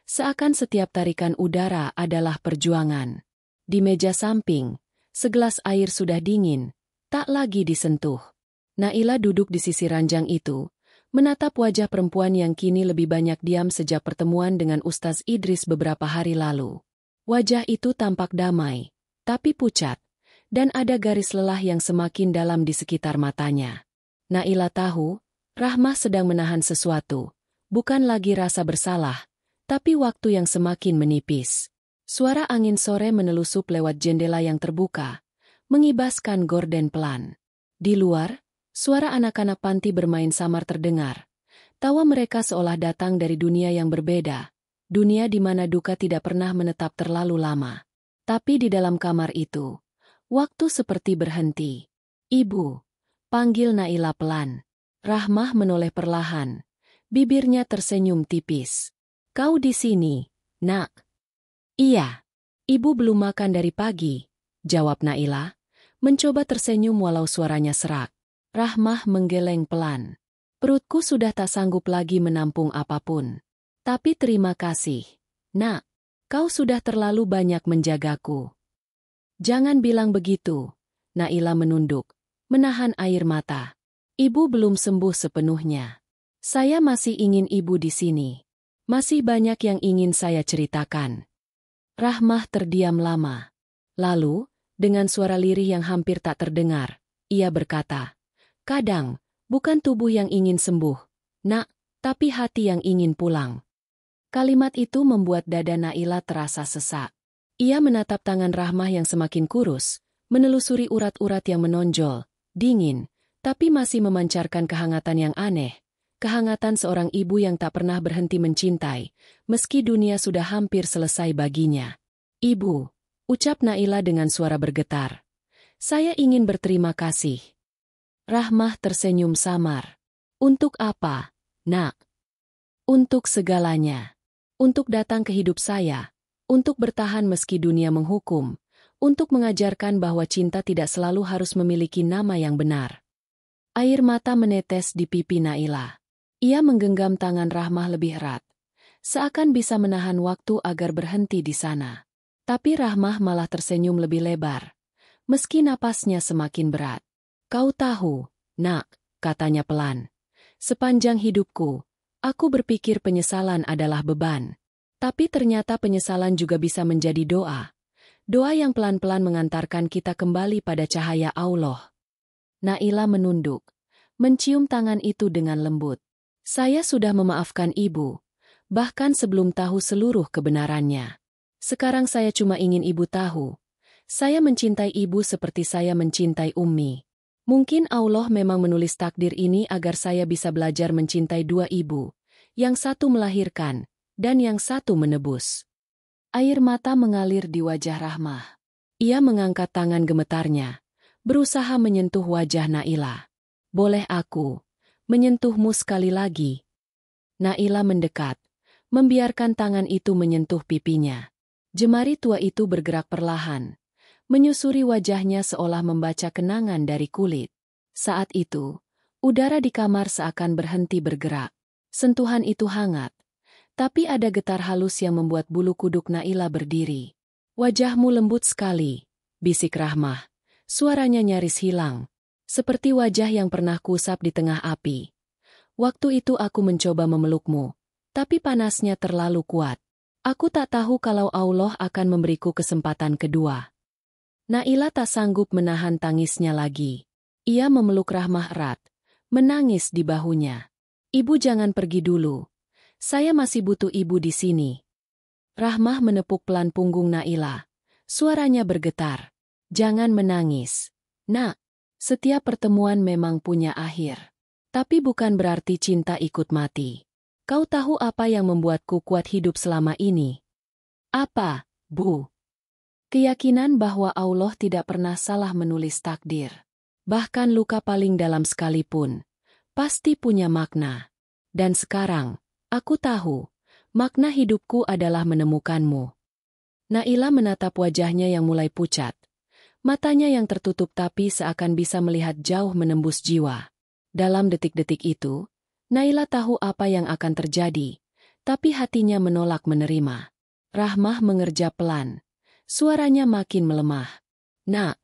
seakan setiap tarikan udara adalah perjuangan. Di meja samping, segelas air sudah dingin, tak lagi disentuh. Naila duduk di sisi ranjang itu, menatap wajah perempuan yang kini lebih banyak diam sejak pertemuan dengan Ustaz Idris beberapa hari lalu. Wajah itu tampak damai, tapi pucat, dan ada garis lelah yang semakin dalam di sekitar matanya. Naila tahu, Rahmah sedang menahan sesuatu, bukan lagi rasa bersalah, tapi waktu yang semakin menipis. Suara angin sore menelusup lewat jendela yang terbuka, mengibaskan gorden pelan. Di luar, suara anak-anak panti bermain samar terdengar. Tawa mereka seolah datang dari dunia yang berbeda, dunia di mana duka tidak pernah menetap terlalu lama. Tapi di dalam kamar itu, waktu seperti berhenti. "Ibu," panggil Naila pelan. Rahmah menoleh perlahan, bibirnya tersenyum tipis. "Kau di sini, Nak?" "Iya. Ibu belum makan dari pagi," jawab Naila, mencoba tersenyum walau suaranya serak. Rahmah menggeleng pelan. "Perutku sudah tak sanggup lagi menampung apapun. Tapi terima kasih, Nak. Kau sudah terlalu banyak menjagaku." "Jangan bilang begitu." Naila menunduk, menahan air mata. "Ibu belum sembuh sepenuhnya. Saya masih ingin ibu di sini. Masih banyak yang ingin saya ceritakan." Rahmah terdiam lama. Lalu, dengan suara lirih yang hampir tak terdengar, ia berkata, "Kadang, bukan tubuh yang ingin sembuh, Nak, tapi hati yang ingin pulang." Kalimat itu membuat dada Naila terasa sesak. Ia menatap tangan Rahmah yang semakin kurus, menelusuri urat-urat yang menonjol, dingin, tapi masih memancarkan kehangatan yang aneh. Kehangatan seorang ibu yang tak pernah berhenti mencintai, meski dunia sudah hampir selesai baginya. "Ibu," ucap Naila dengan suara bergetar. "Saya ingin berterima kasih." Rahmah tersenyum samar. "Untuk apa, Nak?" "Untuk segalanya. Untuk datang ke hidup saya. Untuk bertahan meski dunia menghukum. Untuk mengajarkan bahwa cinta tidak selalu harus memiliki nama yang benar." Air mata menetes di pipi Naila. Ia menggenggam tangan Rahmah lebih erat, seakan bisa menahan waktu agar berhenti di sana. Tapi Rahmah malah tersenyum lebih lebar, meski napasnya semakin berat. "Kau tahu, Nak," katanya pelan, "sepanjang hidupku, aku berpikir penyesalan adalah beban. Tapi ternyata penyesalan juga bisa menjadi doa. Doa yang pelan-pelan mengantarkan kita kembali pada cahaya Allah." Naila menunduk, mencium tangan itu dengan lembut. "Saya sudah memaafkan ibu, bahkan sebelum tahu seluruh kebenarannya. Sekarang saya cuma ingin ibu tahu, saya mencintai ibu seperti saya mencintai Ummi. Mungkin Allah memang menulis takdir ini agar saya bisa belajar mencintai dua ibu, yang satu melahirkan, dan yang satu menebus." Air mata mengalir di wajah Rahmah. Ia mengangkat tangan gemetarnya, berusaha menyentuh wajah Naila. "Boleh aku menyentuhmu sekali lagi?" Naila mendekat, membiarkan tangan itu menyentuh pipinya. Jemari tua itu bergerak perlahan, menyusuri wajahnya seolah membaca kenangan dari kulit. Saat itu, udara di kamar seakan berhenti bergerak. Sentuhan itu hangat, tapi ada getar halus yang membuat bulu kuduk Naila berdiri. "Wajahmu lembut sekali," bisik Rahmah. Suaranya nyaris hilang, seperti wajah yang pernah kusap di tengah api. "Waktu itu aku mencoba memelukmu, tapi panasnya terlalu kuat. Aku tak tahu kalau Allah akan memberiku kesempatan kedua." Naila tak sanggup menahan tangisnya lagi. Ia memeluk Rahmah erat, menangis di bahunya. "Ibu jangan pergi dulu. Saya masih butuh ibu di sini." Rahmah menepuk pelan punggung Naila. Suaranya bergetar. Jangan menangis. Nak, setiap pertemuan memang punya akhir. Tapi bukan berarti cinta ikut mati. Kau tahu apa yang membuatku kuat hidup selama ini? Apa, Bu? Keyakinan bahwa Allah tidak pernah salah menulis takdir. Bahkan luka paling dalam sekalipun, pasti punya makna. Dan sekarang, aku tahu, makna hidupku adalah menemukanmu. Naila menatap wajahnya yang mulai pucat. Matanya yang tertutup tapi seakan bisa melihat jauh menembus jiwa. Dalam detik-detik itu, Naila tahu apa yang akan terjadi, tapi hatinya menolak menerima. Rahmah mengerja pelan. Suaranya makin melemah. Nak,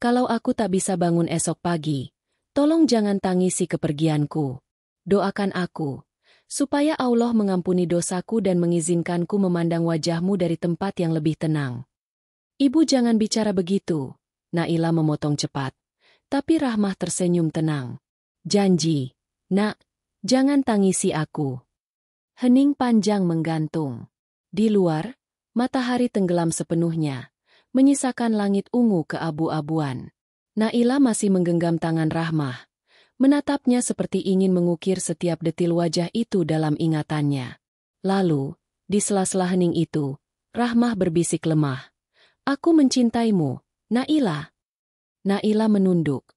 kalau aku tak bisa bangun esok pagi, tolong jangan tangisi kepergianku. Doakan aku, supaya Allah mengampuni dosaku dan mengizinkanku memandang wajahmu dari tempat yang lebih tenang. Ibu jangan bicara begitu, Naila memotong cepat. Tapi Rahmah tersenyum tenang. Janji, nak, jangan tangisi aku. Hening panjang menggantung. Di luar, matahari tenggelam sepenuhnya, menyisakan langit ungu keabu-abuan. Naila masih menggenggam tangan Rahmah, menatapnya seperti ingin mengukir setiap detil wajah itu dalam ingatannya. Lalu, di sela-sela hening itu, Rahmah berbisik lemah. Aku mencintaimu, Naila. Naila menunduk.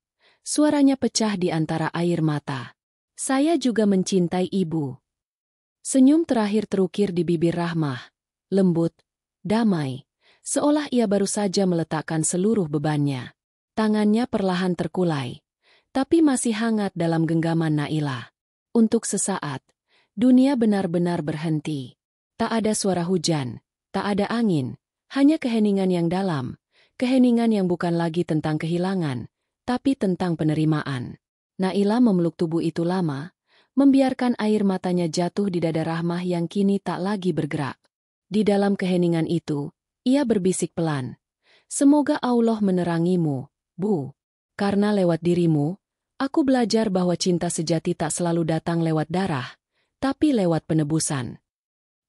Suaranya pecah di antara air mata. Saya juga mencintai ibu. Senyum terakhir terukir di bibir Rahmah. Lembut, damai, seolah ia baru saja meletakkan seluruh bebannya. Tangannya perlahan terkulai, tapi masih hangat dalam genggaman Naila. Untuk sesaat, dunia benar-benar berhenti. Tak ada suara hujan, tak ada angin, hanya keheningan yang dalam, keheningan yang bukan lagi tentang kehilangan, tapi tentang penerimaan. Naila memeluk tubuh itu lama, membiarkan air matanya jatuh di dada Rahmah yang kini tak lagi bergerak. Di dalam keheningan itu, ia berbisik pelan. Semoga Allah menerangimu, Bu. Karena lewat dirimu, aku belajar bahwa cinta sejati tak selalu datang lewat darah, tapi lewat penebusan.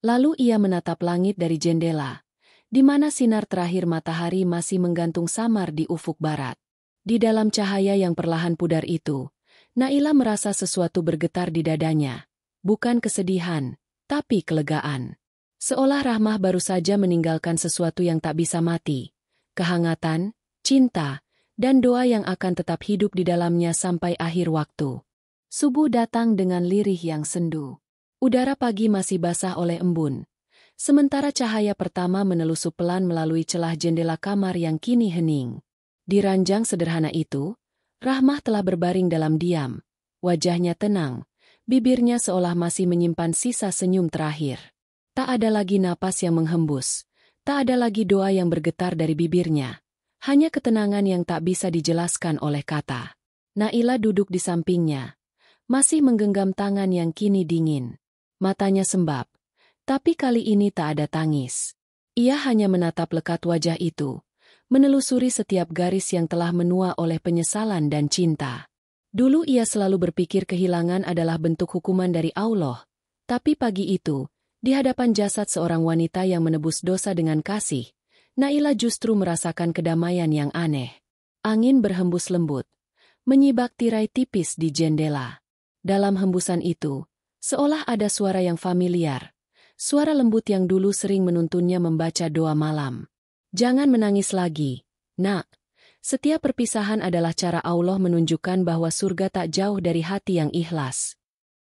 Lalu ia menatap langit dari jendela, di mana sinar terakhir matahari masih menggantung samar di ufuk barat. Di dalam cahaya yang perlahan pudar itu, Naila merasa sesuatu bergetar di dadanya. Bukan kesedihan, tapi kelegaan. Seolah Rahmah baru saja meninggalkan sesuatu yang tak bisa mati. Kehangatan, cinta, dan doa yang akan tetap hidup di dalamnya sampai akhir waktu. Subuh datang dengan lirih yang sendu. Udara pagi masih basah oleh embun. Sementara cahaya pertama menelusup pelan melalui celah jendela kamar yang kini hening. Di ranjang sederhana itu, Rahmah telah berbaring dalam diam. Wajahnya tenang, bibirnya seolah masih menyimpan sisa senyum terakhir. Tak ada lagi napas yang menghembus, tak ada lagi doa yang bergetar dari bibirnya. Hanya ketenangan yang tak bisa dijelaskan oleh kata. Naila duduk di sampingnya, masih menggenggam tangan yang kini dingin. Matanya sembab, tapi kali ini tak ada tangis. Ia hanya menatap lekat wajah itu, menelusuri setiap garis yang telah menua oleh penyesalan dan cinta. Dulu ia selalu berpikir kehilangan adalah bentuk hukuman dari Allah, tapi pagi itu, di hadapan jasad seorang wanita yang menebus dosa dengan kasih, Naila justru merasakan kedamaian yang aneh. Angin berhembus lembut, menyibak tirai tipis di jendela. Dalam hembusan itu, seolah ada suara yang familiar, suara lembut yang dulu sering menuntunnya membaca doa malam. Jangan menangis lagi, nak. Setiap perpisahan adalah cara Allah menunjukkan bahwa surga tak jauh dari hati yang ikhlas.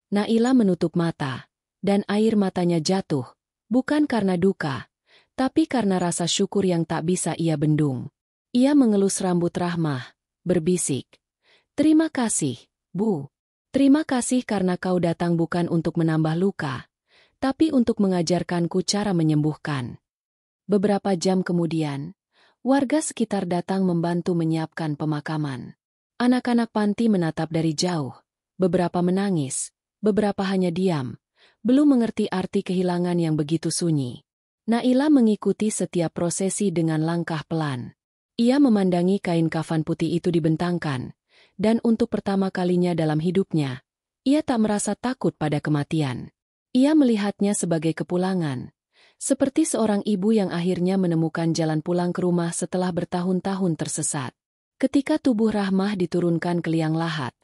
Naila menutup mata. Dan air matanya jatuh, bukan karena duka, tapi karena rasa syukur yang tak bisa ia bendung. Ia mengelus rambut Rahmah, berbisik. Terima kasih, Bu. Terima kasih karena kau datang bukan untuk menambah luka, tapi untuk mengajarkanku cara menyembuhkan. Beberapa jam kemudian, warga sekitar datang membantu menyiapkan pemakaman. Anak-anak panti menatap dari jauh, beberapa menangis, beberapa hanya diam. Belum mengerti arti kehilangan yang begitu sunyi. Naila mengikuti setiap prosesi dengan langkah pelan. Ia memandangi kain kafan putih itu dibentangkan, dan untuk pertama kalinya dalam hidupnya, ia tak merasa takut pada kematian. Ia melihatnya sebagai kepulangan, Seperti seorang ibu yang akhirnya menemukan jalan pulang ke rumah setelah bertahun-tahun tersesat. Ketika tubuh Rahmah diturunkan ke liang lahat,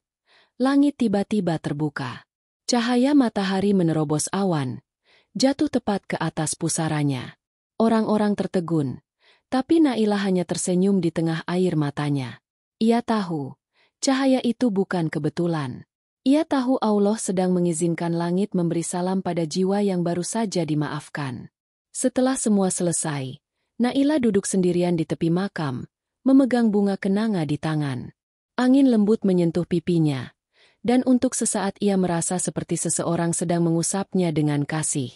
langit tiba-tiba terbuka. Cahaya matahari menerobos awan, jatuh tepat ke atas pusaranya. Orang-orang tertegun, tapi Nailah hanya tersenyum di tengah air matanya. Ia tahu, cahaya itu bukan kebetulan. Ia tahu Allah sedang mengizinkan langit memberi salam pada jiwa yang baru saja dimaafkan. Setelah semua selesai, Nailah duduk sendirian di tepi makam, memegang bunga kenanga di tangan. Angin lembut menyentuh pipinya, dan untuk sesaat ia merasa seperti seseorang sedang mengusapnya dengan kasih.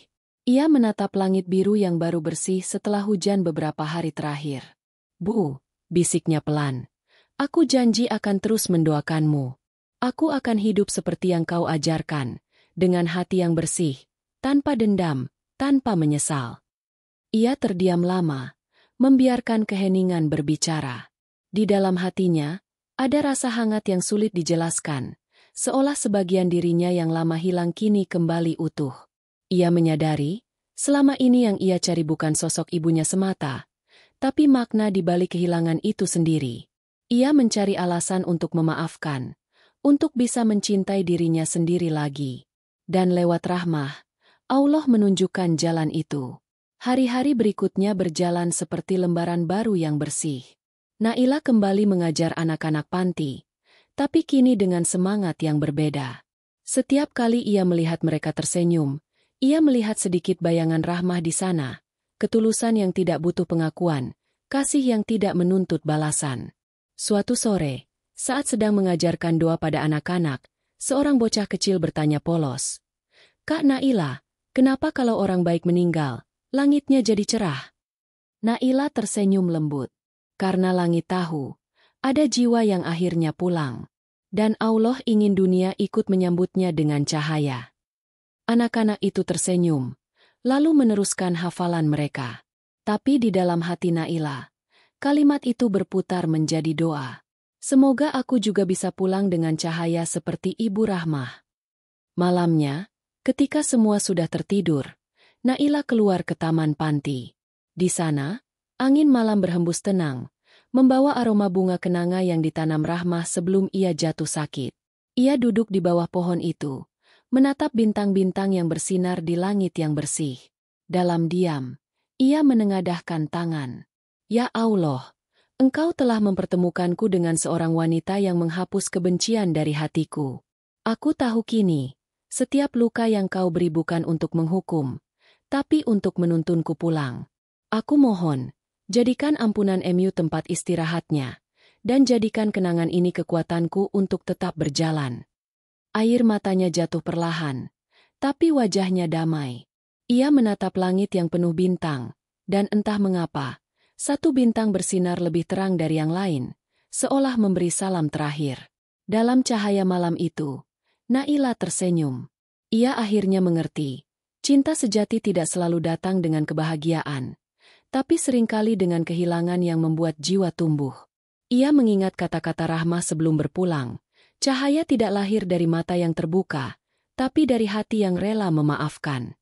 Ia menatap langit biru yang baru bersih setelah hujan beberapa hari terakhir. "Bu," bisiknya pelan, "aku janji akan terus mendoakanmu. Aku akan hidup seperti yang kau ajarkan, dengan hati yang bersih, tanpa dendam, tanpa menyesal." Ia terdiam lama, membiarkan keheningan berbicara. Di dalam hatinya, ada rasa hangat yang sulit dijelaskan, seolah sebagian dirinya yang lama hilang kini kembali utuh. Ia menyadari, selama ini yang ia cari bukan sosok ibunya semata, tapi makna di balik kehilangan itu sendiri. Ia mencari alasan untuk memaafkan, untuk bisa mencintai dirinya sendiri lagi. Dan lewat Rahmah, Allah menunjukkan jalan itu. Hari-hari berikutnya berjalan seperti lembaran baru yang bersih. Nailah kembali mengajar anak-anak panti, tapi kini dengan semangat yang berbeda. Setiap kali ia melihat mereka tersenyum, ia melihat sedikit bayangan Rahmah di sana, ketulusan yang tidak butuh pengakuan, kasih yang tidak menuntut balasan. Suatu sore, saat sedang mengajarkan doa pada anak-anak, seorang bocah kecil bertanya polos, "Kak Nailah, kenapa kalau orang baik meninggal, langitnya jadi cerah?" Nailah tersenyum lembut. Karena langit tahu, ada jiwa yang akhirnya pulang. Dan Allah ingin dunia ikut menyambutnya dengan cahaya. Anak-anak itu tersenyum, lalu meneruskan hafalan mereka. Tapi di dalam hati Nailah, kalimat itu berputar menjadi doa. "Semoga aku juga bisa pulang dengan cahaya seperti Ibu Rahmah." Malamnya, ketika semua sudah tertidur, Nailah keluar ke taman panti. Di sana, angin malam berhembus tenang, membawa aroma bunga kenanga yang ditanam Rahmah sebelum ia jatuh sakit. Ia duduk di bawah pohon itu, menatap bintang-bintang yang bersinar di langit yang bersih. Dalam diam, ia menengadahkan tangan. "Ya Allah, Engkau telah mempertemukanku dengan seorang wanita yang menghapus kebencian dari hatiku. Aku tahu kini, setiap luka yang Kau beri bukan untuk menghukum, tapi untuk menuntunku pulang. Aku mohon, jadikan ampunan MU tempat istirahatnya, dan jadikan kenangan ini kekuatanku untuk tetap berjalan." Air matanya jatuh perlahan, tapi wajahnya damai. Ia menatap langit yang penuh bintang, dan entah mengapa, satu bintang bersinar lebih terang dari yang lain, seolah memberi salam terakhir. Dalam cahaya malam itu, Nailah tersenyum. Ia akhirnya mengerti, cinta sejati tidak selalu datang dengan kebahagiaan, tapi seringkali dengan kehilangan yang membuat jiwa tumbuh. Ia mengingat kata-kata Rahmah sebelum berpulang. Cahaya tidak lahir dari mata yang terbuka, tapi dari hati yang rela memaafkan.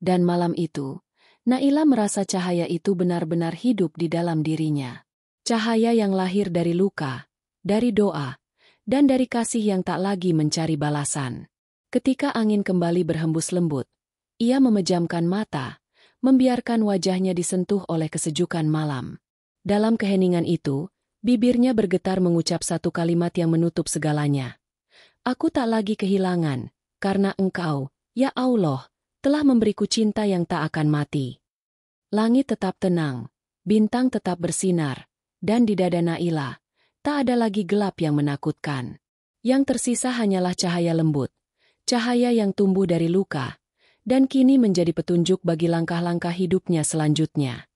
Dan malam itu, Nailah merasa cahaya itu benar-benar hidup di dalam dirinya. Cahaya yang lahir dari luka, dari doa, dan dari kasih yang tak lagi mencari balasan. Ketika angin kembali berhembus lembut, ia memejamkan mata, membiarkan wajahnya disentuh oleh kesejukan malam. Dalam keheningan itu, bibirnya bergetar mengucap satu kalimat yang menutup segalanya. "Aku tak lagi kehilangan, karena Engkau, ya Allah, telah memberiku cinta yang tak akan mati." Langit tetap tenang, bintang tetap bersinar, dan di dada Nailah, tak ada lagi gelap yang menakutkan. Yang tersisa hanyalah cahaya lembut, cahaya yang tumbuh dari luka, dan kini menjadi petunjuk bagi langkah-langkah hidupnya selanjutnya.